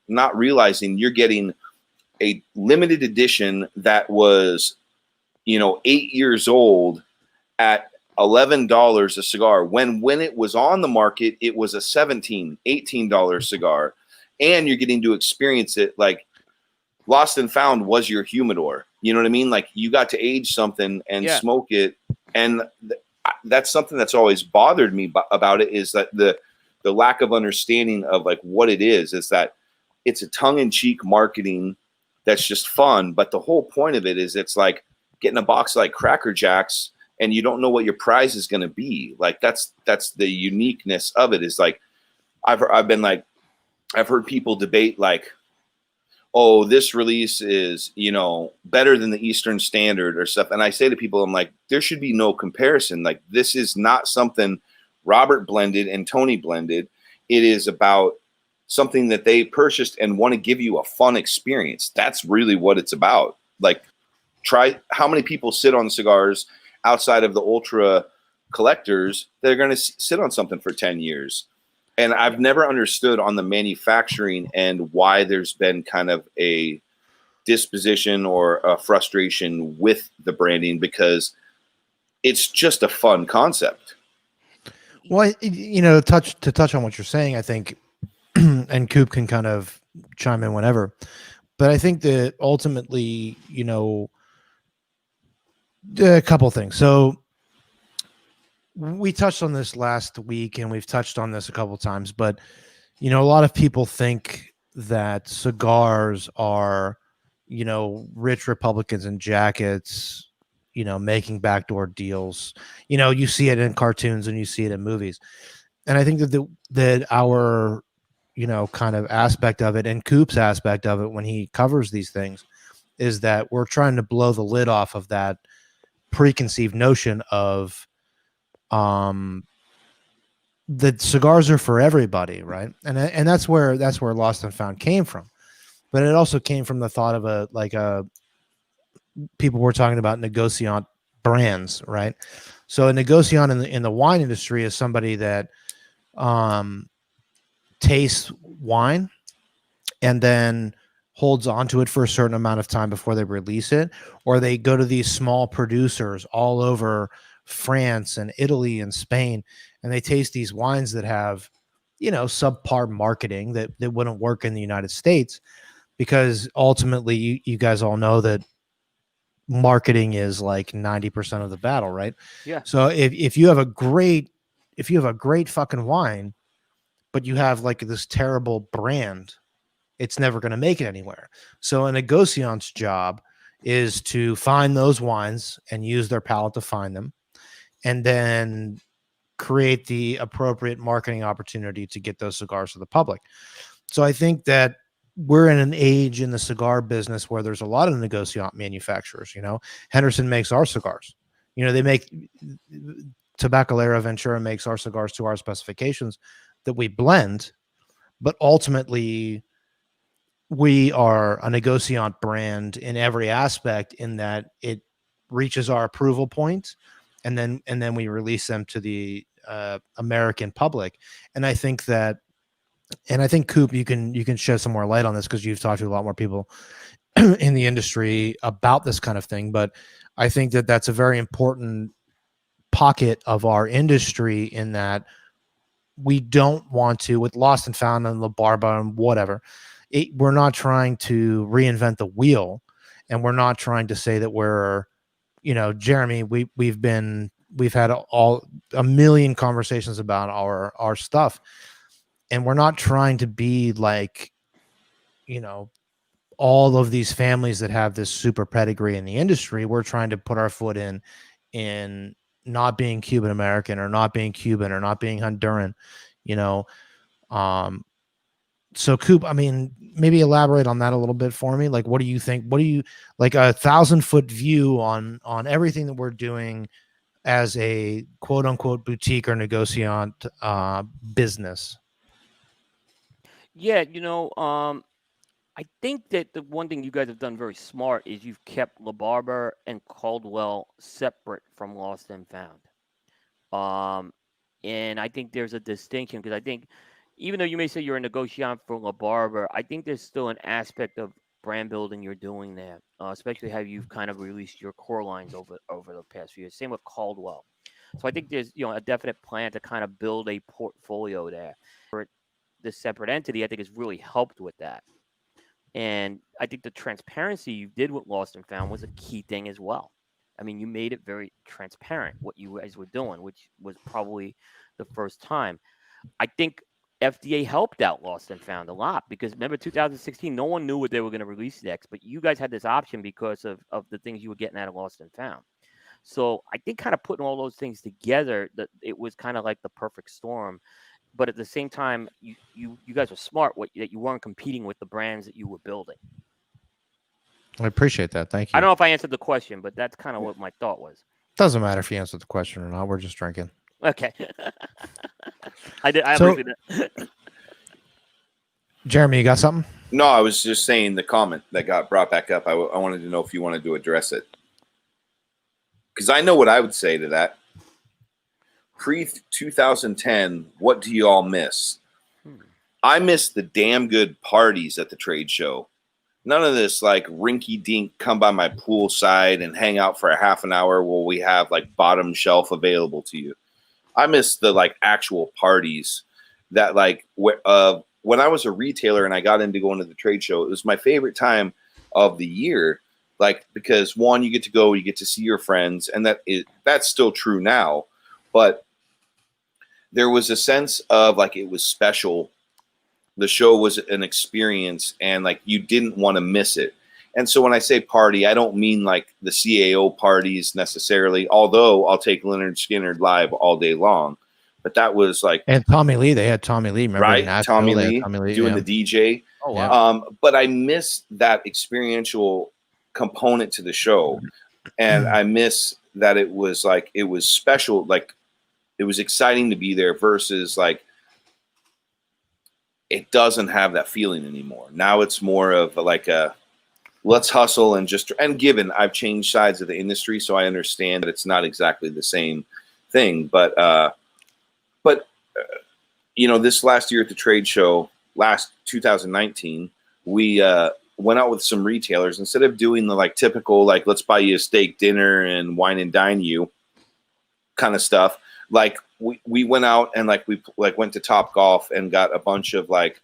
not realizing you're getting a limited edition that was, 8 years old at $11 a cigar. When it was on the market, it was a $17, $18 cigar. And you're getting to experience it Lost and Found was your humidor. You know what I mean? Like you got to age something and smoke it. And that's something that's always bothered me about it, is that the lack of understanding of like what it is that it's a tongue-in-cheek marketing that's just fun. But the whole point of it is it's like getting a box like Cracker Jacks and you don't know what your prize is going to be. Like that's the uniqueness of it, is like, I've heard people debate like, oh, this release is, you know, better than the Eastern Standard or stuff. And I say to people, I'm like, there should be no comparison. Like, this is not something Robert blended and Tony blended. It is about something that they purchased and want to give you a fun experience. That's really what it's about. Like, try how many people sit on cigars outside of the ultra collectors that are going to sit on something for 10 years. And I've never understood on the manufacturing end why there's been kind of a disposition or a frustration with the branding, because it's just a fun concept. Well, you know, to touch on what you're saying, I think, and Coop can kind of chime in whenever, but I think that ultimately, you know, a couple things. So we touched on this last week and we've touched on this a couple times, but you know, a lot of people think that cigars are, you know, rich Republicans in jackets, you know, making backdoor deals. You know, you see it in cartoons and you see it in movies. And I think that our, you know, kind of aspect of it, and Coop's aspect of it when he covers these things, is that we're trying to blow the lid off of that preconceived notion of that cigars are for everybody, right? And that's where Lost and Found came from. But it also came from the thought of people were talking about negociant brands, right? So a negociant in the wine industry is somebody that tastes wine and then holds onto it for a certain amount of time before they release it, or they go to these small producers all over France and Italy and Spain, and they taste these wines that have, you know, subpar marketing that wouldn't work in the United States, because ultimately you guys all know that marketing is like 90% of the battle, right? Yeah. So if you have a great fucking wine, but you have like this terrible brand, it's never going to make it anywhere. So a negociant's job is to find those wines and use their palate to find them, and then create the appropriate marketing opportunity to get those cigars to the public. So I think that we're in an age in the cigar business where there's a lot of negociant manufacturers. You know, Henderson makes our cigars. You know, they make Tabacalera Ventura makes our cigars to our specifications that we blend, but ultimately we are a negociant brand in every aspect, in that it reaches our approval point, and then we release them to the American public. And I think Coop, you can shed some more light on this, because you've talked to a lot more people in the industry about this kind of thing. But I think that that's a very important pocket of our industry, in that we don't want to, with Lost and Found and La Barba and whatever, we're not trying to reinvent the wheel, and we're not trying to say that we're, you know, Jeremy, we've had a million conversations about our stuff, and we're not trying to be like, you know, all of these families that have this super pedigree in the industry. We're trying to put our foot in not being Cuban American, or not being Cuban, or not being Honduran, you know. So Coop, I mean, maybe elaborate on that a little bit for me. Like, what do you think? What do you like, a 1,000-foot view on everything that we're doing as a quote unquote boutique or negociant business? Yeah, you know, I think that the one thing you guys have done very smart is you've kept La Barber and Caldwell separate from Lost and Found. And I think there's a distinction, because I think even though you may say you're a negotiant for La Barber, I think there's still an aspect of brand building you're doing there, especially how you've kind of released your core lines over the past few years. Same with Caldwell. So I think there's, you know, a definite plan to kind of build a portfolio there. For this separate entity, I think has really helped with that. And I think the transparency you did with Lost and Found was a key thing as well. I mean, you made it very transparent what you guys were doing, which was probably the first time. I think FDA helped out Lost and Found a lot because remember 2016, no one knew what they were going to release next, but you guys had this option because of the things you were getting out of Lost and Found. So I think kind of putting all those things together, that it was kind of like the perfect storm. But at the same time, you guys were smart that you weren't competing with the brands that you were building. I appreciate that. Thank you. I don't know if I answered the question, but that's kind of what my thought was. Doesn't matter if you answered the question or not. We're just drinking. Okay. I did. I So- appreciate it. Jeremy, you got something? No, I was just saying the comment that got brought back up. I wanted to know if you wanted to address it. Because I know what I would say to that. Pre-2010, what do you all miss? I miss the damn good parties at the trade show. None of this like rinky-dink come by my pool side and hang out for a half an hour while we have like bottom shelf available to you. I miss the like actual parties that like when I was a retailer and I got into going to the trade show, it was my favorite time of the year. Like, because one, you get to go, you get to see your friends, and that's still true now. But there was a sense of like it was special. The show was an experience, and like you didn't want to miss it. And so when I say party, I don't mean like the CAO parties necessarily, although I'll take Leonard Skinner live all day long. But that was like, And Tommy Lee, they had Tommy Lee, remember? right? in Nashville? Tommy They had Lee, Tommy Lee doing yeah. the DJ. Oh wow. But I miss that experiential component to the show, and I miss that it was like it was special, like it was exciting to be there versus like it doesn't have that feeling anymore. Now it's more of like a let's hustle and just, and given I've changed sides of the industry, so I understand that it's not exactly the same thing, but you know, this last year at the trade show, last 2019, we went out with some retailers. Instead of doing the like typical like let's buy you a steak dinner and wine and dine you kind of stuff, like we went out and like we like went to Top Golf and got a bunch of like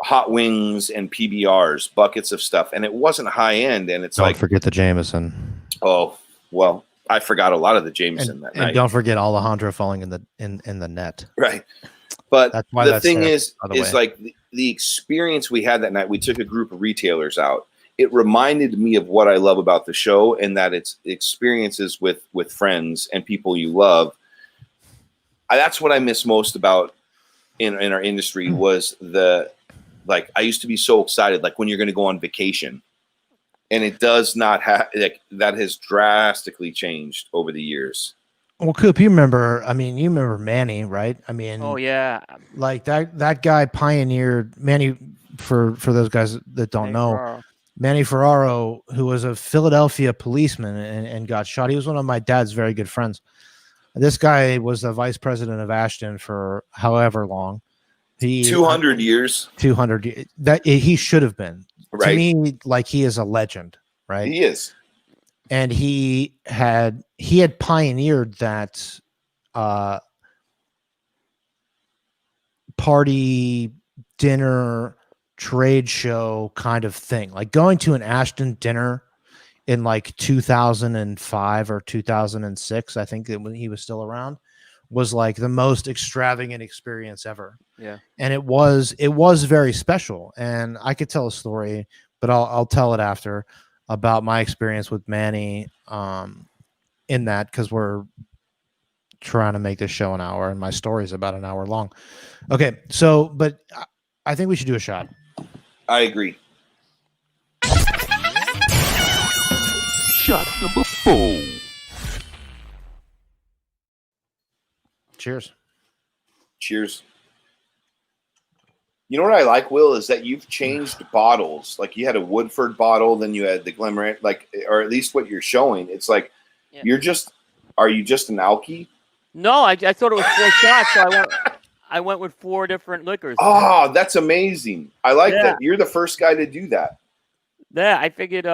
hot wings and PBRs, buckets of stuff, and it wasn't high end, and it's Don't like forget the Jameson. oh well, I forgot a lot of the Jameson that And night. don't forget Alejandro falling in the net. Right. But That's why the that's thing there, is by the way. like the experience we had that night, we took a group of retailers out. It reminded me of what I love about the show, and that it's experiences with friends and people you love. That's what I miss most about in our industry was the, like, I used to be so excited, like when you're going to go on vacation, and it does not have, like, that has drastically changed over the years. Well, Coop, you remember Manny, right? I mean, Oh yeah. like that guy pioneered Manny, for those guys that don't know, Ferraro. Manny Ferraro, who was a Philadelphia policeman and got shot. He was one of my dad's very good friends. This guy was the vice president of Ashton for however long. 200 years. 200 that he should have been. Right. To me, like, he is a legend, right? He is. And he had pioneered that party dinner trade show kind of thing, like going to an Ashton dinner in like 2005 or 2006, I think, that when he was still around, was like the most extravagant experience ever. Yeah. And it was very special. And I could tell a story, but I'll tell it after, about my experience with Manny in that, because we're trying to make this show an hour and my story is about an hour long. Okay, so but I think we should do a shot. I agree. Shot number 4. Cheers. Cheers. You know what I like, Will, is that you've changed bottles. Like, you had a Woodford bottle, then you had the Glenmorangie, like, or at least what you're showing. It's like, Yeah. are you just an alky? No, I thought it was 4 shots, so I went with 4 different liquors. Oh, that's amazing. I like Yeah. that. You're the first guy to do that. Yeah, I figured,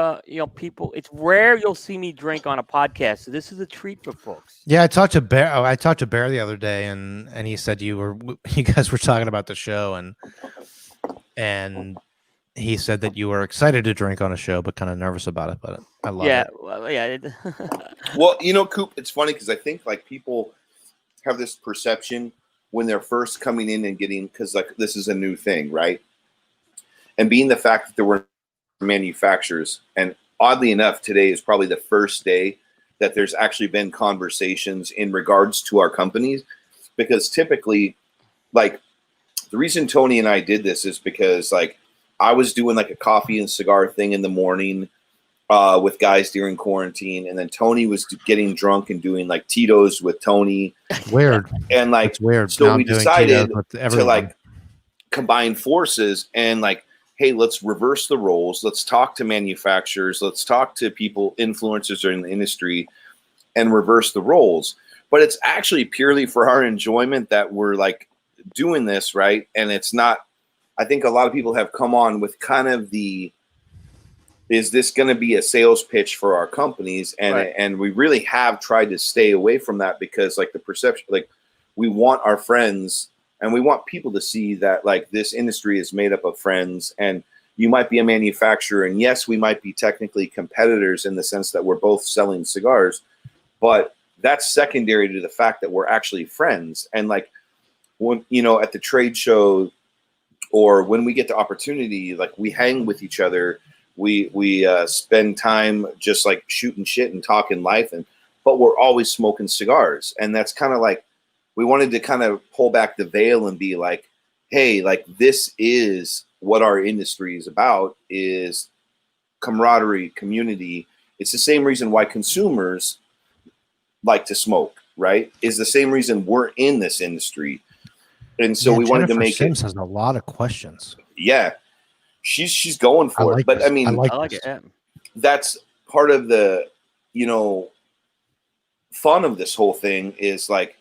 people. It's rare you'll see me drink on a podcast, so this is a treat for folks. Yeah, I talked to Bear. I talked to Bear the other day, and he said you guys were talking about the show, and he said that you were excited to drink on a show, but kind of nervous about it. But I love Yeah, it. well, yeah. Well, you know, Coop, it's funny because I think like people have this perception when they're first coming in and getting, because like this is a new thing, right? And being the fact that there were manufacturers, and oddly enough, today is probably the first day that there's actually been conversations in regards to our companies, because typically, like the reason Tony and I did this is because like I was doing like a coffee and cigar thing in the morning with guys during quarantine, and then Tony was getting drunk and doing like Tito's with Tony. Weird. And like It's weird. so Now we I'm doing decided Tito's with to everyone. like combine forces and like, hey, let's reverse the roles. Let's talk to manufacturers. Let's talk to people, influencers in the industry, and reverse the roles. But it's actually purely for our enjoyment that we're like doing this, right? And it's not, I think a lot of people have come on with kind of the, is this going to be a sales pitch for our companies? And Right. and we really have tried to stay away from that, because like the perception, like we want our friends and we want people to see that like this industry is made up of friends, and you might be a manufacturer, and yes, we might be technically competitors in the sense that we're both selling cigars, but that's secondary to the fact that we're actually friends. And like when, you know, at the trade show or when we get the opportunity, like we hang with each other, we spend time just like shooting shit and talking life, and but we're always smoking cigars. And that's kind of like, we wanted to kind of pull back the veil and be like, hey, like this is what our industry is about, is camaraderie, community. It's the same reason why consumers like to smoke, right? Is the same reason we're in this industry. And so Yeah, we wanted to Jennifer make Sims it, has a lot of questions. yeah, she's going I for it. like But this. I mean, I like this. it. Yeah. that's part of the, you know, fun of this whole thing is like,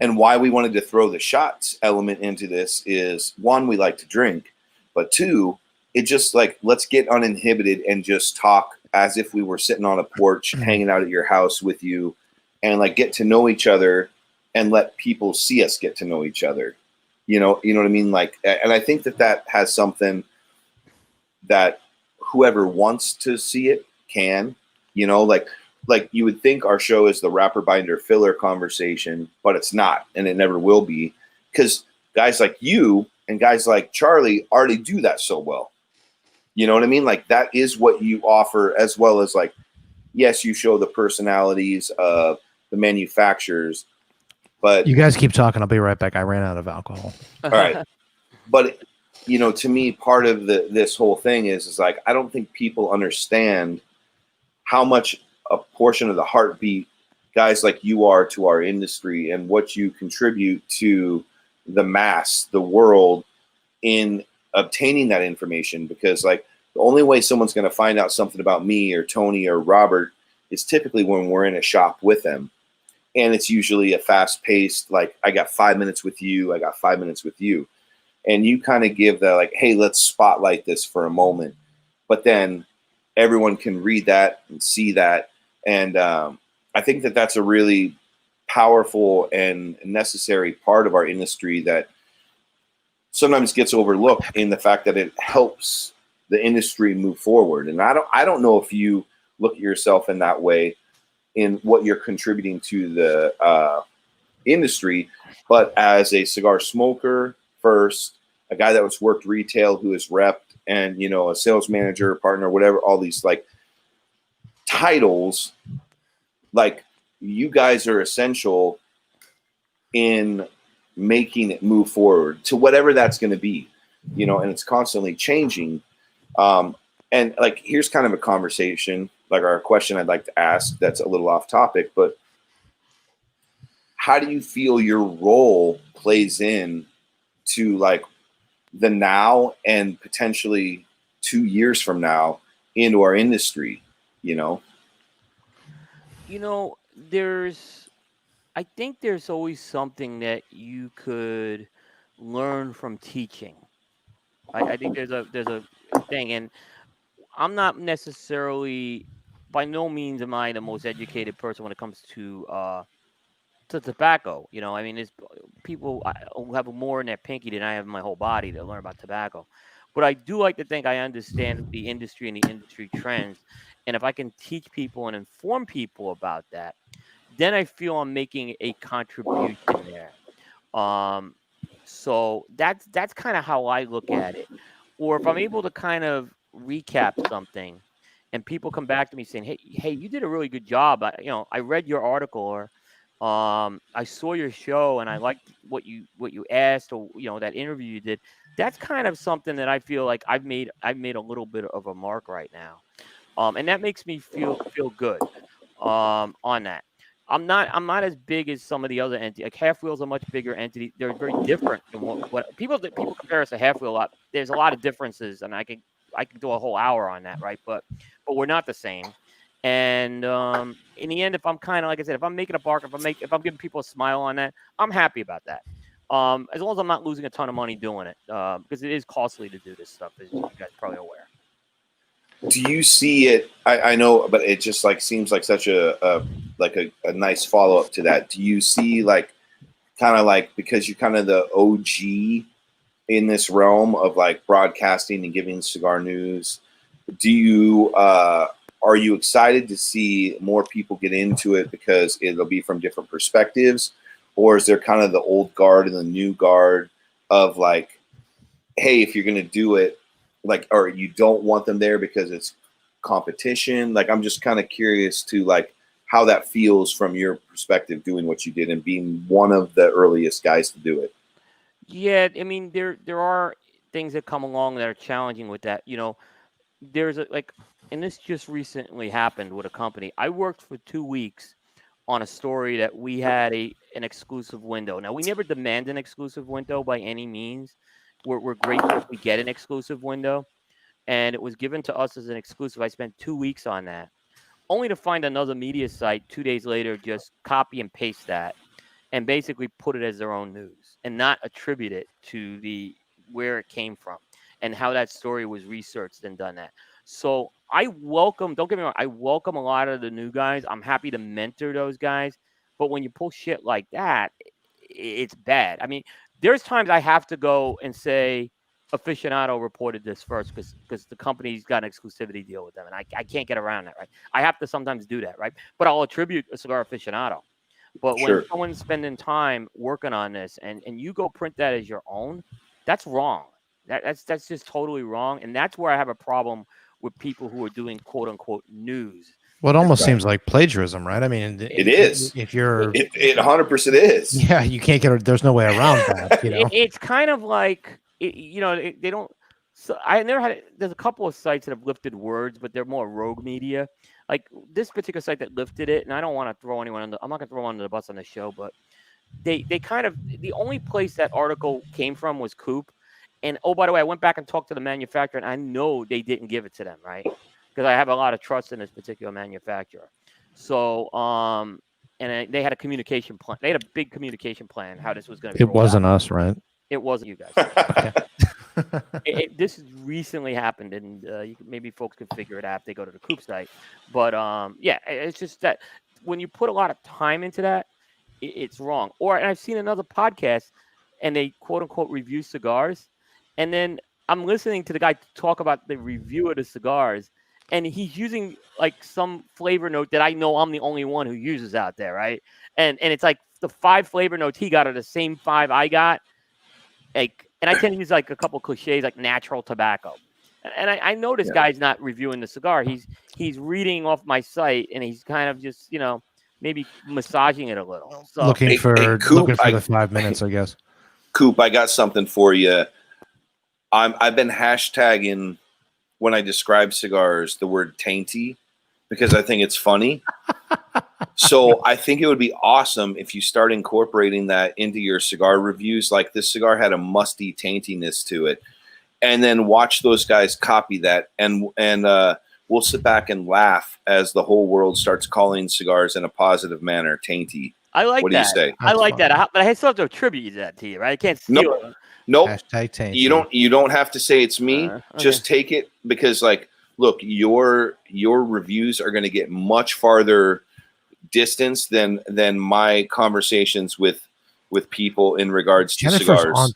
and why we wanted to throw the shots element into this is, one, we like to drink, but two, it just like, let's get uninhibited and just talk as if we were sitting on a porch hanging out at your house with you, and like get to know each other and let people see us get to know each other. You know what I mean? Like, and I think that that has something that whoever wants to see it can, you know, like you would think our show is the rapper binder filler conversation, but it's not, and it never will be, because guys like you and guys like Charlie already do that so well. You know what I mean? Like that is what you offer, as well as like, yes, you show the personalities of the manufacturers, but You guys keep talking. I'll be right back. I ran out of alcohol. all right. But you know, to me, part of this whole thing is like, I don't think people understand how much a portion of the heartbeat guys like you are to our industry, and what you contribute to the mass, the world, in obtaining that information. Because like the only way someone's going to find out something about me or Tony or Robert is typically when we're in a shop with them. And it's usually a fast paced, like, I got 5 minutes with you, I got 5 minutes with you. And you kind of give the like, hey, let's spotlight this for a moment. But then everyone can read that and see that. And I think that that's a really powerful and necessary part of our industry that sometimes gets overlooked, in the fact that it helps the industry move forward. And I don't know if you look at yourself in that way, in what you're contributing to the industry, but as a cigar smoker first, a guy that was worked retail, who is repped, and, you know, a sales manager, partner, whatever, all these like titles, like you guys are essential in making it move forward to whatever that's going to be, you know, and it's constantly changing. And like, here's kind of a conversation, like, our question I'd like to ask that's a little off topic, but how do you feel your role plays in to like the now and potentially 2 years from now into our industry, you know? You know, I think there's always something that you could learn from teaching. I think there's a thing, and I'm not necessarily, by no means am I the most educated person when it comes to tobacco. You know, I mean, there's people who have more in their pinky than I have in my whole body to learn about tobacco. but I do like to think I understand the industry and the industry trends. And if I can teach people and inform people about that, then I feel I'm making a contribution there. So that's kind of how I look at it. Or if I'm able to kind of recap something, and people come back to me saying, "Hey, you did a really good job. I read your article, or I saw your show, and I liked what you asked, or that interview you did." That's kind of something that I feel like I've made a little bit of a mark right now, and that makes me feel good on that. I'm not as big as some of the other entities. Like Half Wheel's a much bigger entity. They're very different than what people compare us to Half Wheel a lot. There's a lot of differences, and I could do a whole hour on that, right? But we're not the same. And in the end, if I'm kind of like I said, if I'm making a bark, if I'm giving people a smile on that, I'm happy about that. As long as I'm not losing a ton of money doing it, because it is costly to do this stuff, as you guys are probably aware. Do you see it? I know, but it just like seems like such a nice follow up to that. Do you see like kind of like, because you're kind of the OG in this realm of like broadcasting and giving cigar news, do you are you excited to see more people get into it because it'll be from different perspectives, or is there kind of the old guard and the new guard of like, hey, if you're going to do it, like, or you don't want them there because it's competition? Like, I'm just kind of curious to like how that feels from your perspective, doing what you did and being one of the earliest guys to do it. Yeah, I mean, there are things that come along that are challenging with that. There's and this just recently happened with a company. I worked for 2 weeks on a story that we had an exclusive window. Now, we never demand an exclusive window by any means. We're grateful if we get an exclusive window, and it was given to us as an exclusive. I spent 2 weeks on that, only to find another media site 2 days later just copy and paste that and basically put it as their own news and not attribute it to where it came from and how that story was researched and done that. So don't get me wrong, I welcome a lot of the new guys. I'm happy to mentor those guys. But when you pull shit like that, it's bad. I mean, there's times I have to go and say, Aficionado reported this first because the company's got an exclusivity deal with them, and I can't get around that, right? I have to sometimes do that, right? But I'll attribute a Cigar Aficionado. But when someone's spending time working on this and you go print that as your own, that's wrong. That's just totally wrong. And that's where I have a problem with people who are doing quote unquote news. Well, it almost seems like plagiarism, right? I mean, it is. If you're, it 100% is. Yeah, you can't get. There's no way around that. It's kind of like they don't. So I never had. There's a couple of sites that have lifted words, but they're more rogue media. Like this particular site that lifted it, and I don't want to throw anyone I'm not going to throw under the bus on the show, but they kind of, the only place that article came from was Coop. And oh, by the way, I went back and talked to the manufacturer, and I know they didn't give it to them, right? Because I have a lot of trust in this particular manufacturer. So, and they had a communication plan. They had a big communication plan how this was going to be. It wasn't us, right? It wasn't you guys. This recently happened, and maybe folks could figure it out if they go to the Coop site. But yeah, it's just that when you put a lot of time into that, it's wrong. And I've seen another podcast, and they quote unquote review cigars, and then I'm listening to the guy talk about the review of the cigars, and he's using like some flavor note that I know I'm the only one who uses out there, right? And it's like the 5 flavor notes he got are the same 5 I got. Like, and I tend to use like a couple cliches like natural tobacco. And I know this guy's not reviewing the cigar. He's reading off my site, and he's kind of just, maybe massaging it a little. So Coop, looking for the 5 minutes, I guess. Coop, I got something for you. I've been hashtagging when I describe cigars the word tainty because I think it's funny. So I think it would be awesome if you start incorporating that into your cigar reviews. Like, this cigar had a musty taintiness to it, and then watch those guys copy that, and we'll sit back and laugh as the whole world starts calling cigars in a positive manner tainty. I like that. What do you say? I like that. But I still have to attribute that to you, right? I can't steal it. Nope. Hashtag tainty. You don't have to say it's me. Okay. Just take it, because like, look, your reviews are going to get much farther distance than my conversations with people in regards to cigars.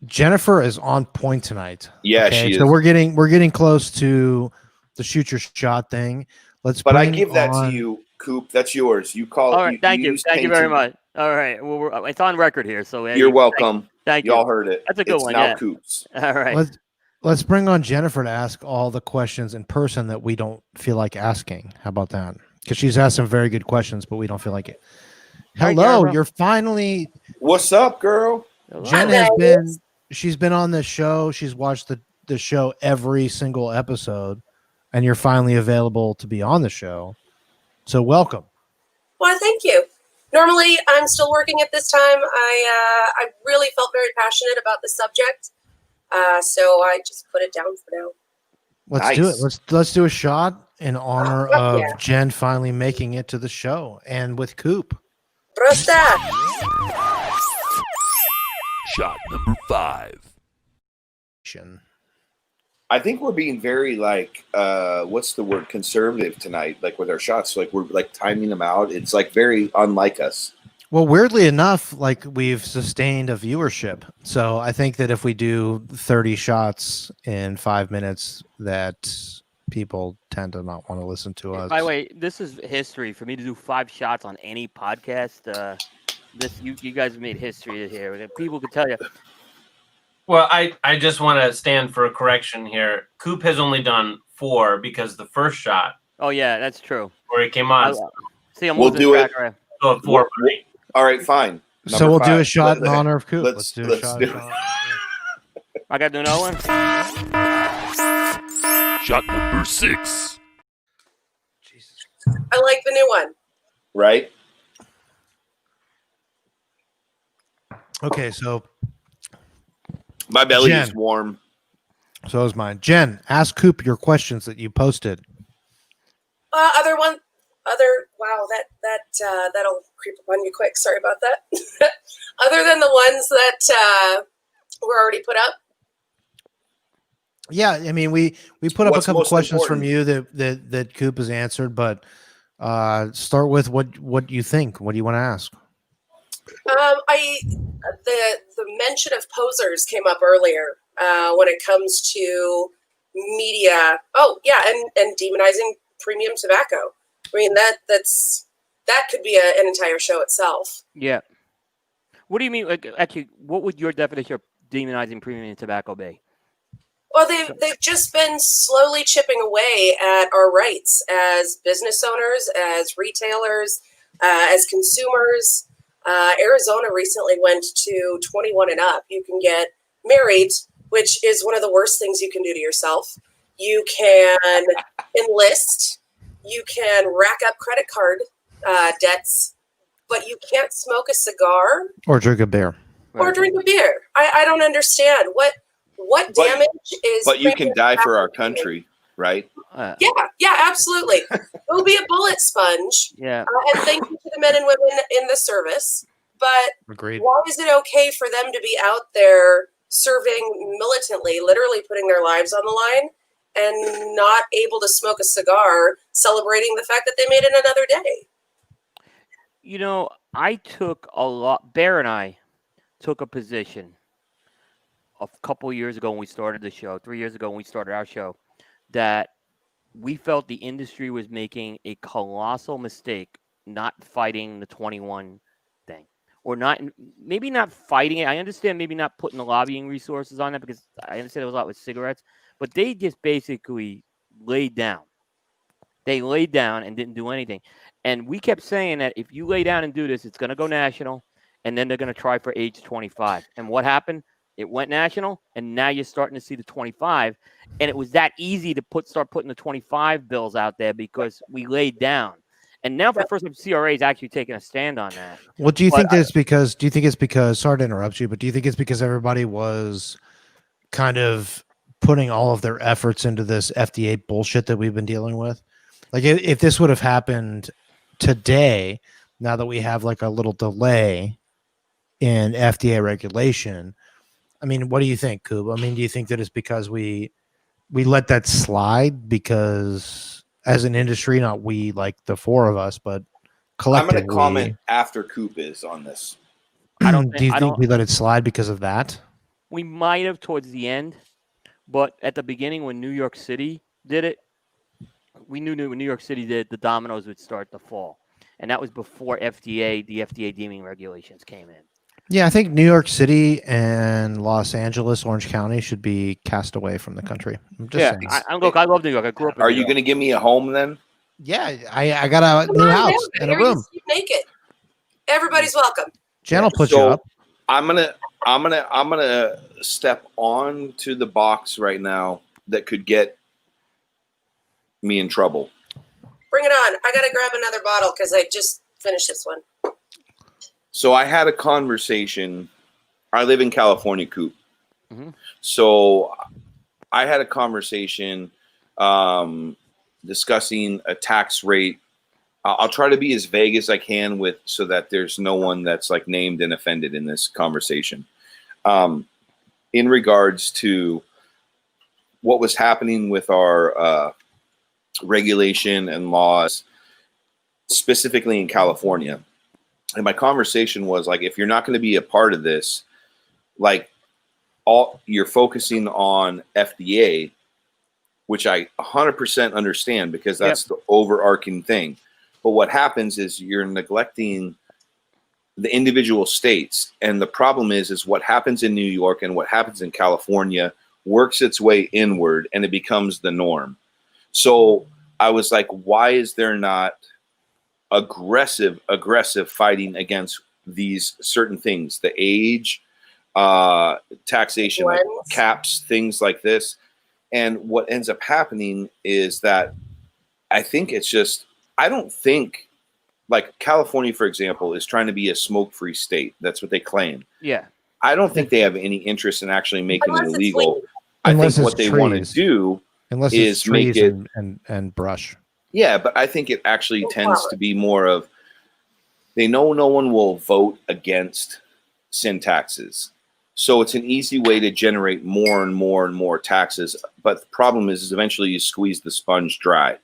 Jennifer is on point tonight. Yeah, she so is. we're getting close to the shoot your shot thing. But I give that to you, Coop. That's yours. You call it. All right, thank you. use Thank you very tainted. much. All right, well, it's on record here, so You're welcome. Thank you. Y'all heard it. That's a good it's one. now Yeah. Coop's. All right. Let's bring on Jennifer to ask all the questions in person that we don't feel like asking. How about that? Because she's asked some very good questions, but we don't feel like it. Hello, you're finally. What's up, girl? Jen has been. She's been on the show. She's watched the show every single episode, and you're finally available to be on the show. So welcome. Well, thank you. Normally, I'm still working at this time. I really felt very passionate about the subject, so I just put it down for now. Let's do it. Let's do a shot in honor of yeah. Jen finally making it to the show, and with Coop. Prosta. Shot number 5. I think we're being very what's the word, conservative tonight, like with our shots. Like we're like timing them out. It's like very unlike us. Well, weirdly enough, like we've sustained a viewership. So I think that if we do 30 shots in 5 minutes, that people tend to not want to listen to us. By the way, this is history for me to do 5 shots on any podcast. You guys have made history here. People can tell you. Well, I just want to stand for a correction here. Coop has only done 4 because the first shot. Oh yeah, that's true. Where he came on. See, I'm we'll losing do it. track. So 4. All right, fine. So we'll do a 5. shot in honor of Coop. Let's do a shot. I got to do another one. Shot number 6. I like the new one. Right? Okay, so my belly Jen. is warm. So is mine. Jen, ask Coop your questions that you posted. Wow, that'll creep up on you quick. Sorry about that. Other than the ones that were already put up. Yeah, I mean we put up What's a couple most questions important? from you that Coop has answered, but start with what you think. What do you want to ask? The mention of posers came up earlier when it comes to media. Oh yeah, and demonizing premium tobacco. I mean that could be an entire show itself. Yeah. What do you mean? Like, actually, what would your definition of demonizing premium tobacco be? Well, they've just been slowly chipping away at our rights as business owners, as retailers, as consumers. Arizona recently went to 21 and up. You can get married, which is one of the worst things you can do to yourself. You can enlist. You can rack up credit card debts, but you can't smoke a cigar Or drink a beer. or drink a beer. I don't understand what damage is. But you can premium die for our tobacco country, right? Yeah, absolutely. Go be a bullet sponge. Yeah. And thank you to the men and women in the service. But Agreed. why is it okay for them to be out there serving militantly, literally putting their lives on the line, and not able to smoke a cigar, celebrating the fact that they made it another day? You know, Bear and I took a position a couple of years ago when we started the show, 3 years ago when we started our show, that we felt the industry was making a colossal mistake not fighting the 21 thing. Or maybe not fighting it. I understand maybe not putting the lobbying resources on it because I understand there was a lot with cigarettes, but they just basically laid down. They laid down and didn't do anything. And we kept saying that if you lay down and do this, it's going to go national, and then they're going to try for age 25. And what happened? It went national, and now you're starting to see the 25. And it was that easy to start putting the 25 bills out there because we laid down. And now, for the first time, CRA is actually taking a stand on that. Well, do you think it's because? Sorry to interrupt you, but do you think it's because everybody was kind of putting all of their efforts into this FDA bullshit that we've been dealing with? Like, if this would have happened today, now that we have like a little delay in FDA regulation, I mean, what do you think, Coop? I mean, do you think that it's because we let that slide because as an industry, not we like the four of us, but collectively? I'm going to comment after Coop is on this. Do you think we let it slide because of that? We might have towards the end, but at the beginning when New York City did it, we knew when New York City did it, the dominoes would start to fall, and that was before the FDA deeming regulations came in. Yeah, I think New York City and Los Angeles, Orange County should be cast away from the country. I'm just saying. Look, I love New York. I grew up in Are New you York. going to give me a home then? Yeah, I got a Come new on house down, and a here you room. sleep naked. Everybody's welcome. Jen will put So, you up. I'm gonna step on to the box right now that could get me in trouble. Bring it on. I gotta grab another bottle because I just finished this one. So I had a conversation. I live in California, Coop. Mm-hmm. So I had a conversation discussing a tax rate. I'll try to be as vague as I can so that there's no one that's like named and offended in this conversation. In regards to what was happening with our regulation and laws, specifically in California. And my conversation was like, if you're not going to be a part of this, like you're focusing on FDA, which I 100% understand because that's the overarching thing. But what happens is you're neglecting the individual states. And the problem is what happens in New York and what happens in California works its way inward and it becomes the norm. So I was like, why is there not aggressive fighting against these certain things? The age, taxation, like caps, things like this. And what ends up happening is that I think it's just, I don't think like California, for example, is trying to be a smoke-free state. That's what they claim. Yeah. I don't think they have any interest in actually making it illegal. I Unless think it's what they want to trees. do Unless is it's trees make it and brush. Yeah, but I think it actually tends to be more of they know no one will vote against sin taxes. So it's an easy way to generate more and more and more taxes. But the problem is eventually you squeeze the sponge dry,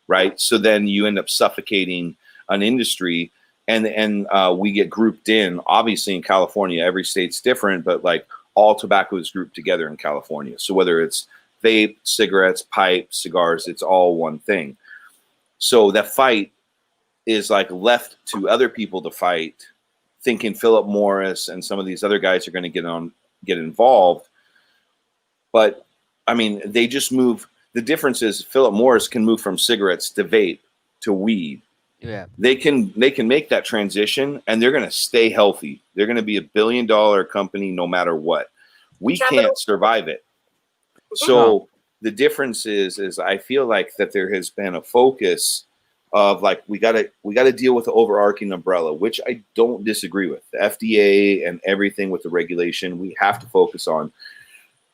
right? So then you end up suffocating an industry and we get grouped in. Obviously in California, every state's different, but like all tobacco is grouped together in California. So whether it's vape, cigarettes, pipe, cigars, it's all one thing. So that fight is like left to other people to fight, thinking Philip Morris and some of these other guys are going to get involved. But I mean, they just move. The difference is Philip Morris can move from cigarettes to vape to weed. Yeah. They can make that transition and they're going to stay healthy. They're going to be $1 billion company no matter what. We can't survive it. So the difference is I feel like that there has been a focus of like we got to deal with the overarching umbrella, which I don't disagree with. The FDA and everything with the regulation we have to focus on.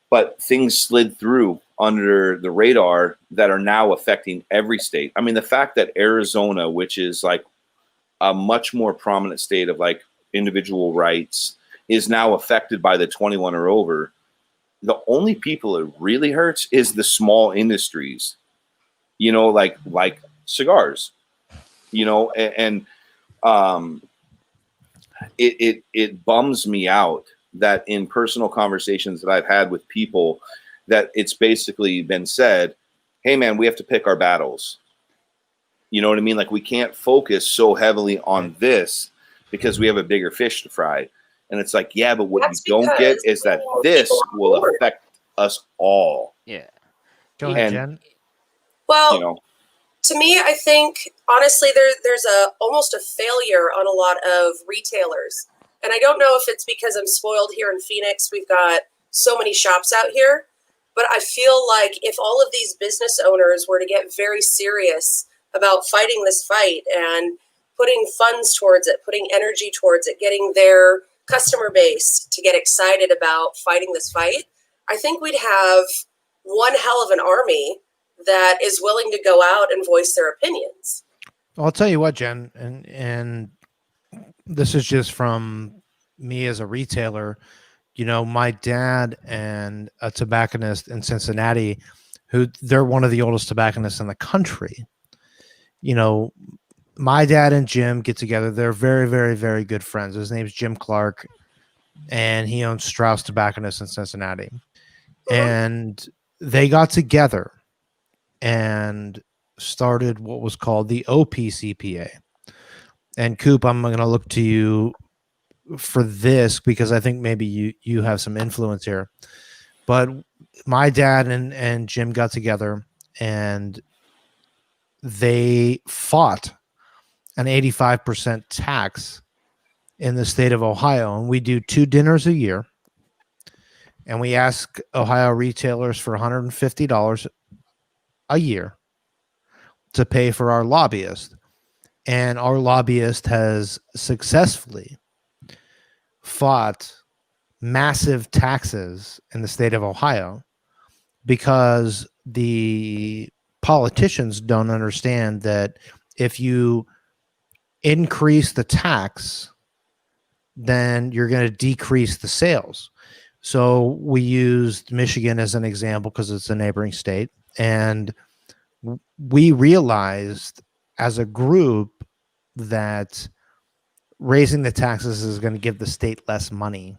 But things slid through under the radar that are now affecting every state. I mean, the fact that Arizona, which is like a much more prominent state of like individual rights, is now affected by the 21 or over. The only people it really hurts is the small industries, you know, like cigars, you know, and it bums me out that in personal conversations that I've had with people that it's basically been said, hey man, we have to pick our battles. You know what I mean? Like we can't focus so heavily on this because we have a bigger fish to fry. And it's like, yeah, but what you don't get is that this will affect us all. Yeah. Go ahead, Jen. Well, you know, to me, I think honestly, there's almost a failure on a lot of retailers, and I don't know if it's because I'm spoiled here in Phoenix. We've got so many shops out here, but I feel like if all of these business owners were to get very serious about fighting this fight and putting funds towards it, putting energy towards it, getting their customer base to get excited about fighting this fight, I think we'd have one hell of an army that is willing to go out and voice their opinions. I'll tell you what, Jen, and this is just from me as a retailer. You know, my dad and a tobacconist in Cincinnati, who they're one of the oldest tobacconists in the country. You know, my dad and Jim get together. They're very, very, very good friends. His name's Jim Clark. and he owns Strauss Tobacconists in Cincinnati. And they got together and started what was called the OPCPA. And Coop, I'm going to look to you for this because I think maybe you have some influence here. But my dad and Jim got together and they fought an 85% tax in the state of Ohio. And we do 2 dinners a year. And we ask Ohio retailers for $150 a year to pay for our lobbyist. And our lobbyist has successfully fought massive taxes in the state of Ohio because the politicians don't understand that if you increase the tax, then you're going to decrease the sales. So we used Michigan as an example because it's a neighboring state. And we realized as a group that raising the taxes is going to give the state less money.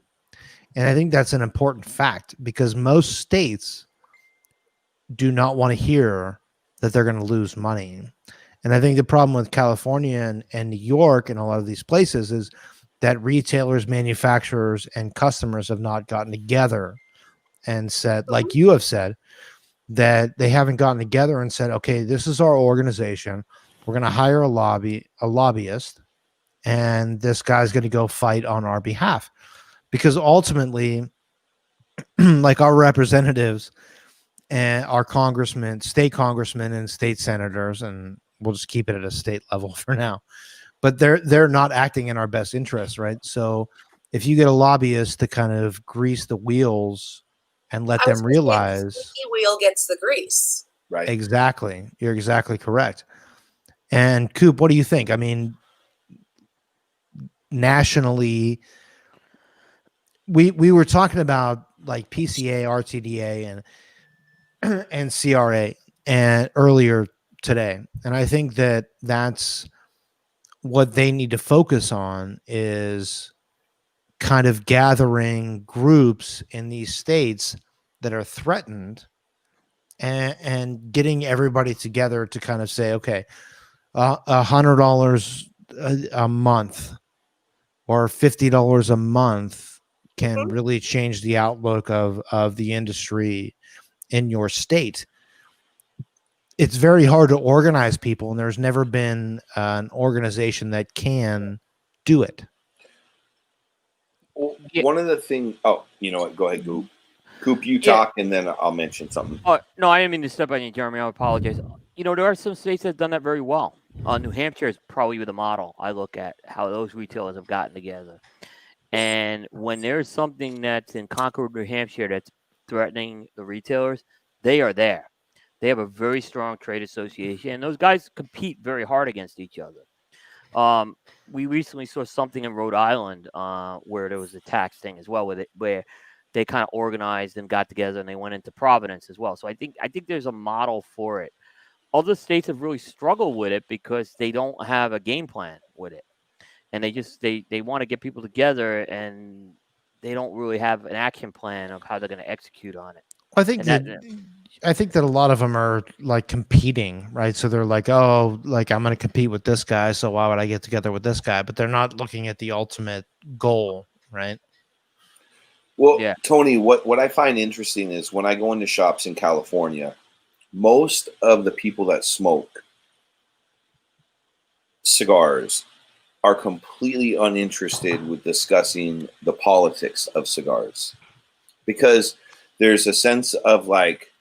And I think that's an important fact because most states do not want to hear that they're going to lose money. And I think the problem with California and New York and a lot of these places is that retailers, manufacturers, and customers have not gotten together and said, like you have said, that they haven't gotten together and said, okay, this is our organization. We're going to hire a lobbyist, and this guy's going to go fight on our behalf. Because ultimately, like our representatives and our congressmen, state congressmen and state senators, and we'll just keep it at a state level for now, but they're not acting in our best interest, right? So if you get a lobbyist to kind of grease the wheels and let them realize, the wheel gets the grease. Right. Exactly. You're exactly correct. And Coop, what do you think? I mean, nationally, we were talking about like PCA, RTDA, and CRA and earlier today, and I think that that's what they need to focus on is kind of gathering groups in these states that are threatened and getting everybody together to kind of say, okay, $100 a month or $50 a month can really change the outlook of the industry in your state. It's very hard to organize people, and there's never been an organization that can do it. Well, one of the things, you know what? Go ahead, Coop. Coop, you talk, and then I'll mention something. Oh, no, I didn't mean to step on you, Jeremy. I apologize. You know, there are some states that have done that very well. New Hampshire is probably the model. I look at how those retailers have gotten together. And when there's something that's in Concord, New Hampshire that's threatening the retailers, they are there. They have a very strong trade association, and those guys compete very hard against each other. We recently saw something in Rhode Island where there was a tax thing as well with it, where they kind of organized and got together, and they went into Providence as well. So I think there's a model for it. Other states have really struggled with it because they don't have a game plan with it, and they want to get people together, and they don't really have an action plan of how they're going to execute on it. I think that a lot of them are like competing, right? So they're like, oh, like I'm going to compete with this guy, so why would I get together with this guy? But they're not looking at the ultimate goal, right? Well, yeah. Tony, what I find interesting is when I go into shops in California, most of the people that smoke cigars are completely uninterested with discussing the politics of cigars, because there's a sense of like,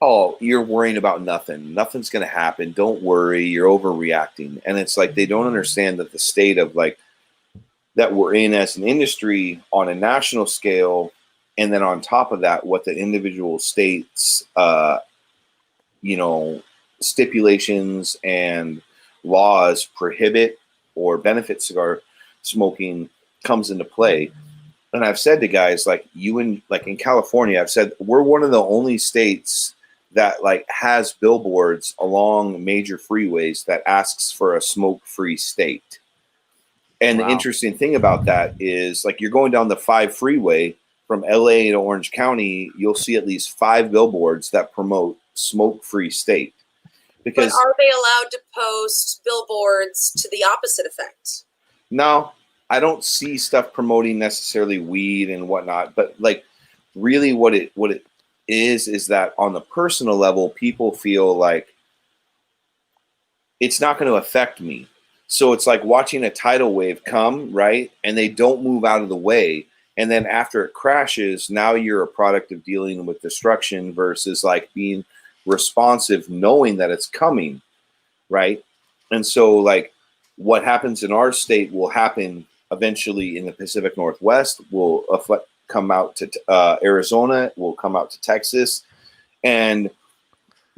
oh, you're worrying about nothing. Nothing's going to happen. Don't worry. You're overreacting. And it's like they don't understand that the state of like that we're in as an industry on a national scale, and then on top of that, what the individual states, stipulations and laws prohibit or benefit cigar smoking comes into play. And I've said to guys like you in California, I've said we're one of the only states that like has billboards along major freeways that asks for a smoke-free state. And Wow. the interesting thing about that is, like, you're going down the 5 freeway from LA to Orange County, you'll see at least 5 billboards that promote smoke-free state. But Because are they allowed to post billboards to the opposite effect? no, I don't see stuff promoting necessarily weed and whatnot, but like really what it is that on the personal level, people feel like it's not going to affect me. So it's like watching a tidal wave come, right? And they don't move out of the way. And then after it crashes, now you're a product of dealing with destruction versus like being responsive, knowing that it's coming, right? And so like what happens in our state will happen eventually in the Pacific Northwest, will come out to Arizona, will come out to Texas. And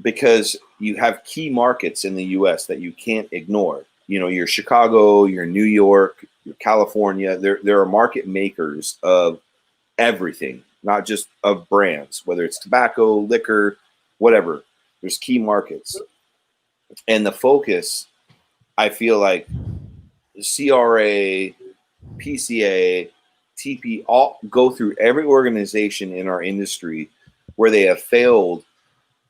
because you have key markets in the U.S. that you can't ignore, you know, your Chicago, your New York, your California, there are market makers of everything, not just of brands, whether it's tobacco, liquor, whatever. There's key markets. And the focus, I feel like CRA, PCA, TP, all go through every organization in our industry where they have failed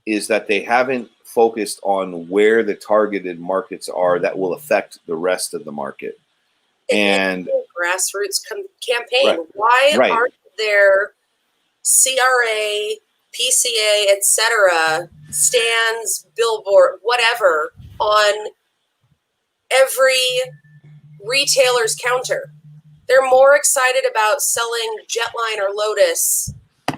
is that they haven't focused on where the targeted markets are that will affect the rest of the market. And grassroots campaign. Right. Why Right. aren't there CRA, PCA, etc. stands, billboard, whatever on every retailer's counter? They're more excited about selling Jetline or Lotus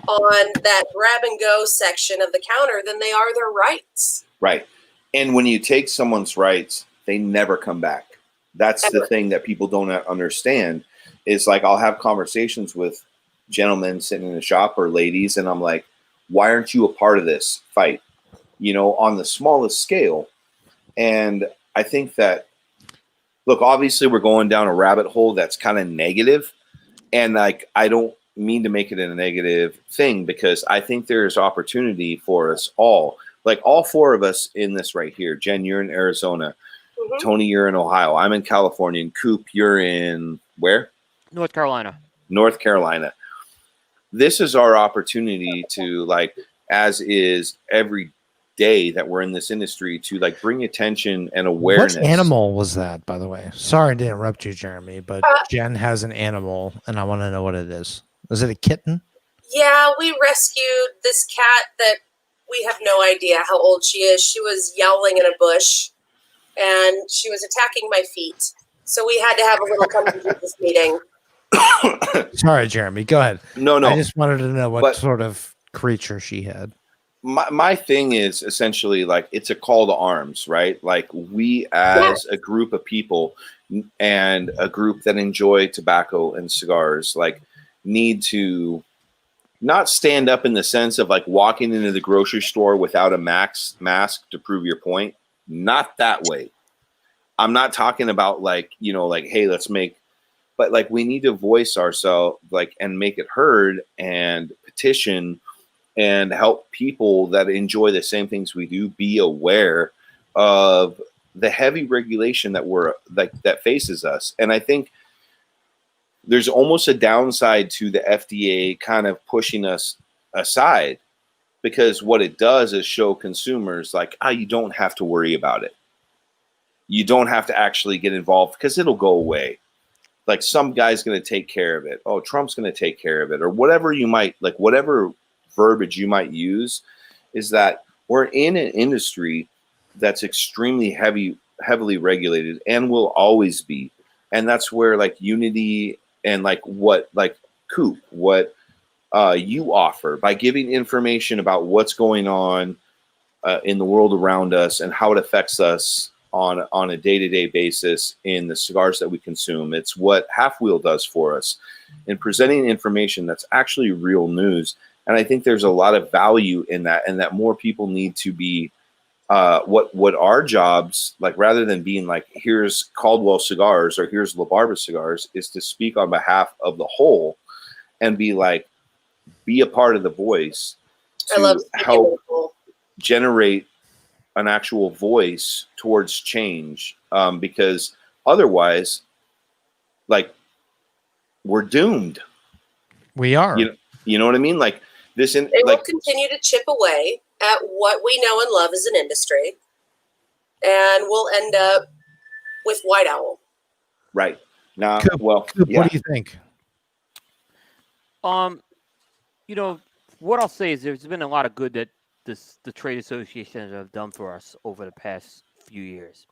on that grab and go section of the counter than they are their rights. Right. And when you take someone's rights, they never come back. That's the thing that people don't understand is like I'll have conversations with gentlemen sitting in the shop or ladies, and I'm like, why aren't you a part of this fight? You know, on the smallest scale. And I think that, look, obviously we're going down a rabbit hole that's kind of negative. And like, I don't mean to make it a negative thing because I think there's opportunity for us all. Like all 4 of us in this right here. Jen, you're in Arizona. Mm-hmm. Tony, you're in Ohio. I'm in California. And Coop, you're in where? North Carolina. North Carolina. This is our opportunity to, like, as is every day that we're in this industry, to like bring attention and awareness. What animal was that, by the way? Sorry to interrupt you, Jeremy, but Jen has an animal, and I want to know what it is. Is it a kitten? Yeah, we rescued this cat that we have no idea how old she is. She was yowling in a bush, and she was attacking my feet. So we had to have a little come to Jesus meeting. Sorry, Jeremy. Go ahead. No. I just wanted to know what sort of creature she had. My thing is essentially like it's a call to arms, right? Like we as a group of people and a group that enjoy tobacco and cigars, like need to not stand up in the sense of like walking into the grocery store without a mask to prove your point. Not that way. I'm not talking about like, you know, like, hey, but like we need to voice ourselves like and make it heard and petition and help people that enjoy the same things we do be aware of the heavy regulation that faces us. And I think there's almost a downside to the FDA kind of pushing us aside because what it does is show consumers like, you don't have to worry about it. You don't have to actually get involved because it'll go away. Like some guy's going to take care of it. Oh, Trump's going to take care of it or whatever you might like, whatever verbiage you might use is that we're in an industry that's extremely heavily regulated and will always be. And that's where like unity and like what like Coop, what you offer by giving information about what's going on in the world around us and how it affects us on a day-to-day basis in the cigars that we consume. It's what Half Wheel does for us in presenting information that's actually real news. And I think there's a lot of value in that, and that more people need to be what our jobs, like rather than being like, here's Caldwell Cigars or here's La Barba Cigars, is to speak on behalf of the whole and be like, be a part of the voice to help generate an actual voice towards change. Because otherwise, like we're doomed. We are. You know what I mean? Like this, They will continue to chip away at what we know and love as an industry, and we'll end up with White Owl. Right now, Coop, well, Coop, yeah. what do you think? You know, what I'll say is there's been a lot of good that the trade associations have done for us over the past few years.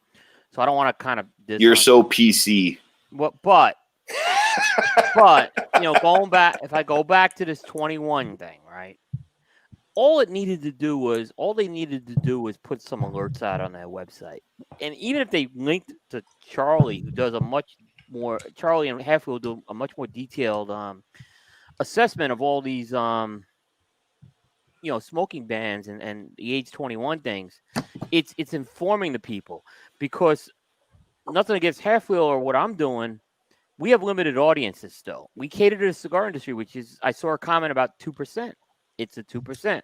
So I don't want to kind of You're so PC. But you know, if I go back to this 21 thing, right? All they needed to do was put some alerts out on their website. And even if they linked to Charlie, who does Charlie and Hatfield do a much more detailed assessment of all these smoking bans and the age 21 things, it's informing the people, because nothing against Hatfield or what I'm doing, we have limited audiences still. We cater to the cigar industry, which is, I saw a comment about 2%. It's a 2%.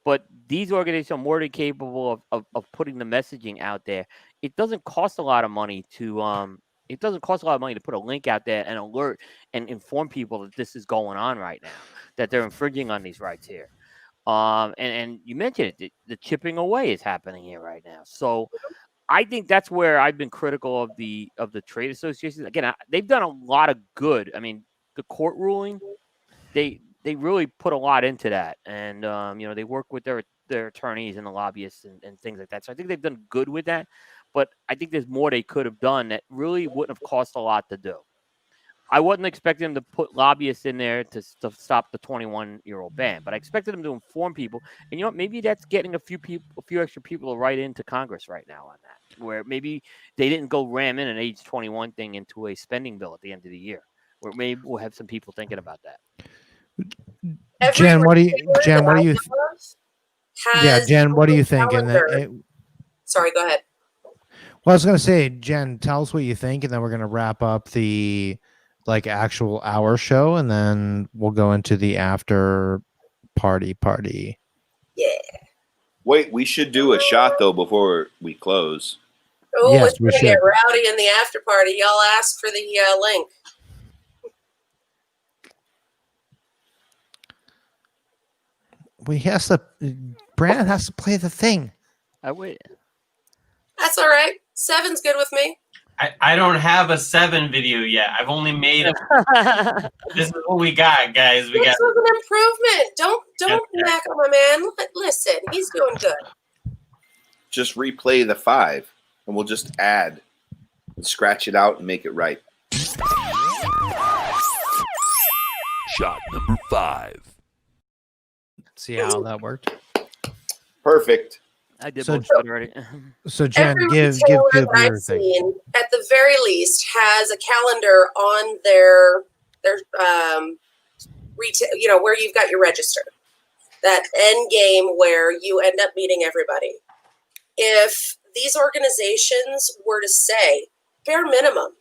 But these organizations are more than capable of putting the messaging out there. It doesn't cost a lot of money to put a link out there and alert and inform people that this is going on right now, that they're infringing on these rights here. And you mentioned it, the chipping away is happening here right now. So I think that's where I've been critical of the trade associations. Again, they've done a lot of good. I mean, the court ruling, they really put a lot into that, and they work with their attorneys and the lobbyists and things like that. So I think they've done good with that. But I think there's more they could have done that really wouldn't have cost a lot to do. I wasn't expecting them to put lobbyists in there to stop the 21-year-old ban, but I expected them to inform people. And maybe that's getting a few extra people to write into Congress right now on that, where maybe they didn't go ram in an age 21 thing into a spending bill at the end of the year, where maybe we'll have some people thinking about that. Jen, what do you think? Sorry, go ahead. Well, I was going to say, Jen, tell us what you think, and then we're going to wrap up the actual hour show, and then we'll go into the after party. Yeah. Wait, we should do a shot though before we close. Oh, yes, it's gonna get rowdy in the after party. Y'all asked for the link. Brandon has to play the thing. I wait. That's all right. 7's good with me. I don't have a 7 video yet. I've only made this is what we got, guys. This was an improvement. Don't knock on my man. Listen, he's doing good. Just replay the 5, and we'll just add and scratch it out and make it right. Shot number 5. See how that worked? Perfect. I did both already. So Jen, every give retailer your I've thing. seen, at the very least, has a calendar on their retail, where you've got your register. That end game where you end up meeting everybody. If these organizations were to say, bare minimum,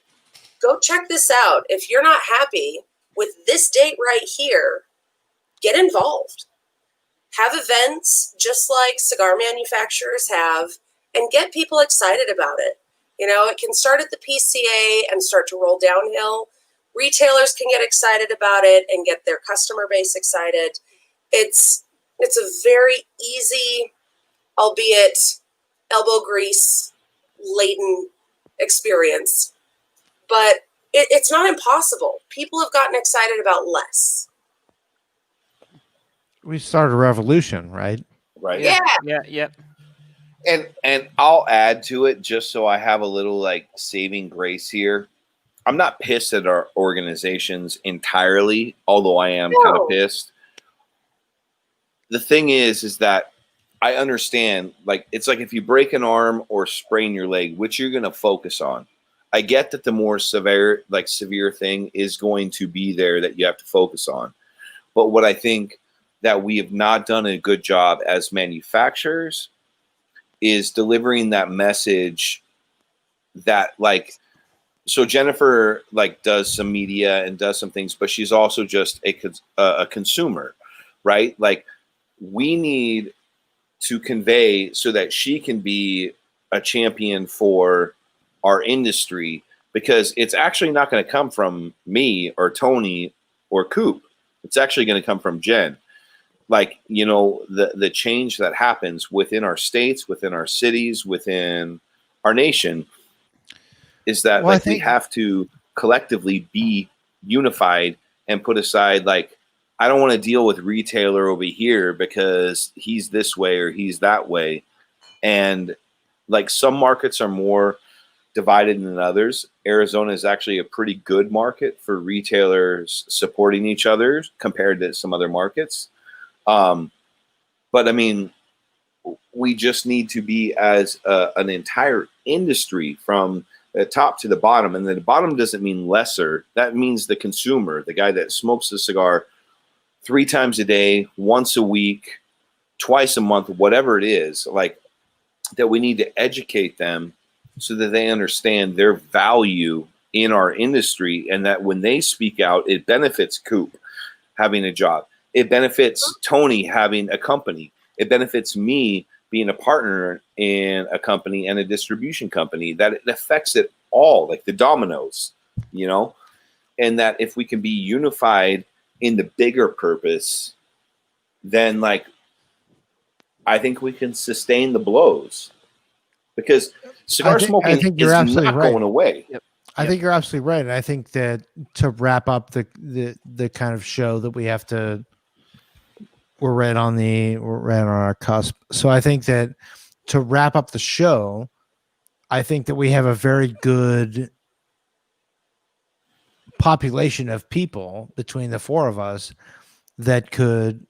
go check this out. If you're not happy with this date right here, get involved. Have events just like cigar manufacturers have, and get people excited about it. It can start at the PCA and start to roll downhill. Retailers can get excited about it and get their customer base excited. It's a very easy, albeit elbow grease laden experience, but it's not impossible. People have gotten excited about less. We started a revolution, right? Right. Yeah. And I'll add to it just so I have a little saving grace here. I'm not pissed at our organizations entirely, although I am kind of pissed. The thing is that I understand, it's like if you break an arm or sprain your leg, which you're going to focus on. I get that the more severe thing is going to be there that you have to focus on. But what I think that we have not done a good job as manufacturers is delivering that message that so Jennifer does some media and does some things, but she's also just a consumer, right? We need to convey so that she can be a champion for our industry, because it's actually not going to come from me or Tony or Coop. It's actually going to come from Jen. Like, you know, the change that happens within our states, within our cities, within our nation is that we have to collectively be unified and put aside, like, I don't want to deal with retailer over here because he's this way or he's that way. And like some markets are more divided than others. Arizona is actually a pretty good market for retailers supporting each other compared to some other markets. But I mean, we just need to be as an entire industry from the top to the bottom. And the bottom doesn't mean lesser. That means the consumer, the guy that smokes the cigar 3 times a day, once a week, twice a month, whatever it is, like that we need to educate them so that they understand their value in our industry, and that when they speak out, it benefits Coop having a job. It benefits Tony having a company. It benefits me being a partner in a company and a distribution company, that it affects it all, like the dominoes, you know, and that if we can be unified in the bigger purpose, then like, I think we can sustain the blows, because cigar smoking is not going away. Yep. I think you're absolutely right. And I think that to wrap up the kind of show that we have to, we're right on our cusp. So I think that to wrap up the show, I think that we have a very good population of people between the 4 of us that could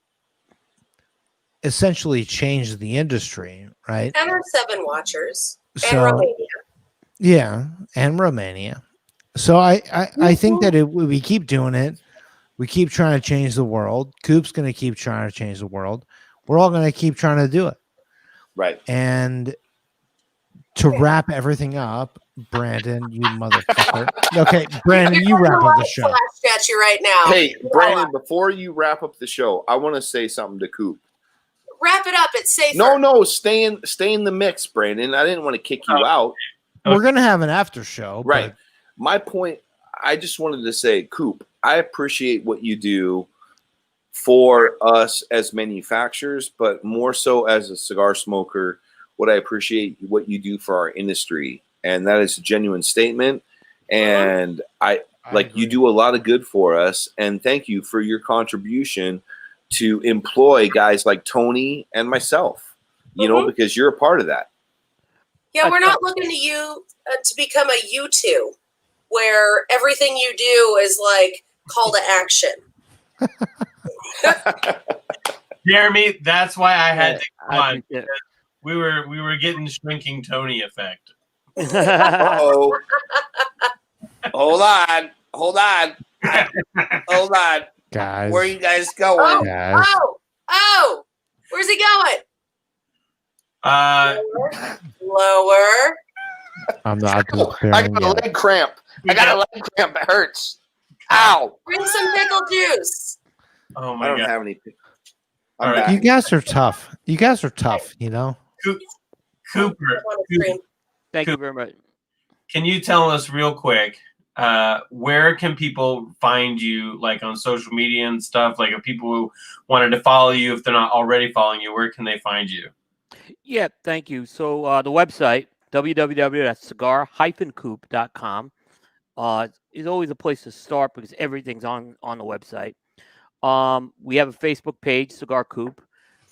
essentially change the industry, right? And our 7 watchers. So, and Romania. Yeah, and Romania. So I think that we keep doing it. We keep trying to change the world. Coop's going to keep trying to change the world. We're all going to keep trying to do it. Right. And to wrap everything up, Brandon, you motherfucker. Okay, Brandon, you wrap up the show. Flash at you right now. Hey, Brandon, before you wrap up the show, I want to say something to Coop. Wrap it up. It's safer. No, stay in the mix, Brandon. I didn't want to kick you out. We're going to have an after show. Right. But... My point, I just wanted to say, Coop, I appreciate what you do for us as manufacturers, but more so as a cigar smoker, what I appreciate what you do for our industry. And that is a genuine statement. And I like, you do a lot of good for us. And thank you for your contribution to employ guys like Tony and myself, you know, because you're a part of that. Yeah, we're not looking to you to become a U2 where everything you do is like call to action. Jeremy, that's why I had to come on. We were getting shrinking Tony effect. Uh-oh. Hold on. Hold on. Guys. Where are you guys going? Oh, where's he going? Lower. I'm not. I got a leg cramp. It hurts. Ow. Bring some pickle juice. Oh my God. I don't God. have any. All right. You guys are tough. You know. Cooper. Thank you very much. Can you tell us real quick, where can people find you, like on social media and stuff? Like if people who wanted to follow you, if they're not already following you, where can they find you? Yeah, thank you. So the website, www.cigar-coop.com, is always a place to start because everything's on the website. We have a Facebook page, Cigar Coop.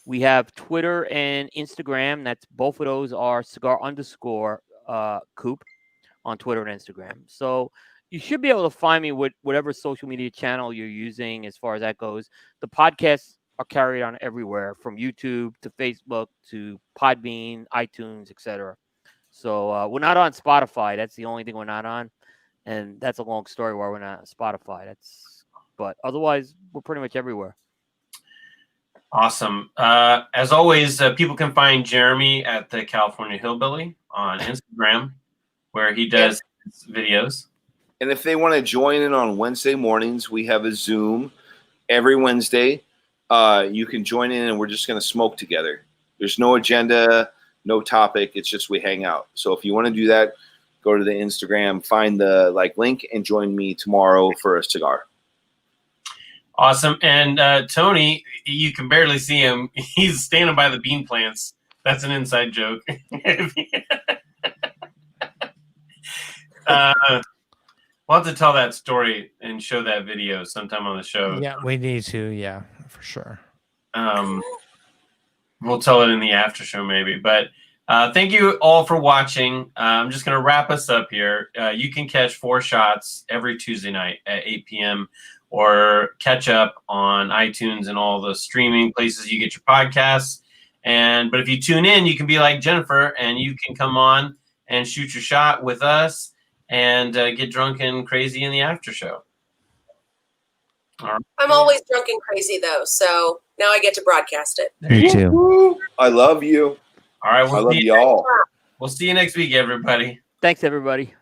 We have Twitter and Instagram. That's both of those are cigar_coop on Twitter and Instagram. So you should be able to find me with whatever social media channel you're using as far as that goes. The podcasts are carried on everywhere, from YouTube to Facebook to Podbean, iTunes, etc. So we're not on Spotify. That's the only thing we're not on, and that's a long story why we're not on Spotify. But otherwise, we're pretty much everywhere. Awesome. As always, people can find Jeremy at the California Hillbilly on Instagram, where he does his videos. And if they want to join in on Wednesday mornings, we have a Zoom every Wednesday. You can join in, and we're just going to smoke together. There's no agenda, no topic. It's just we hang out. So if you want to do that, go to the Instagram, find the link, and join me tomorrow for a cigar. Awesome. And Tony, you can barely see him. He's standing by the bean plants. That's an inside joke. We'll have to tell that story and show that video sometime on the show. Yeah, we need to. Yeah, for sure. We'll tell it in the after show maybe. But thank you all for watching. I'm just going to wrap us up here. You can catch 4 Shots every Tuesday night at 8 p.m. or catch up on iTunes and all the streaming places you get your podcasts. But if you tune in, you can be like Jennifer and you can come on and shoot your shot with us and get drunk and crazy in the after show. All right. I'm always drunk and crazy though, so now I get to broadcast it. Me too. I love you. All right, I love y'all. We'll see you next week, everybody. Thanks, everybody.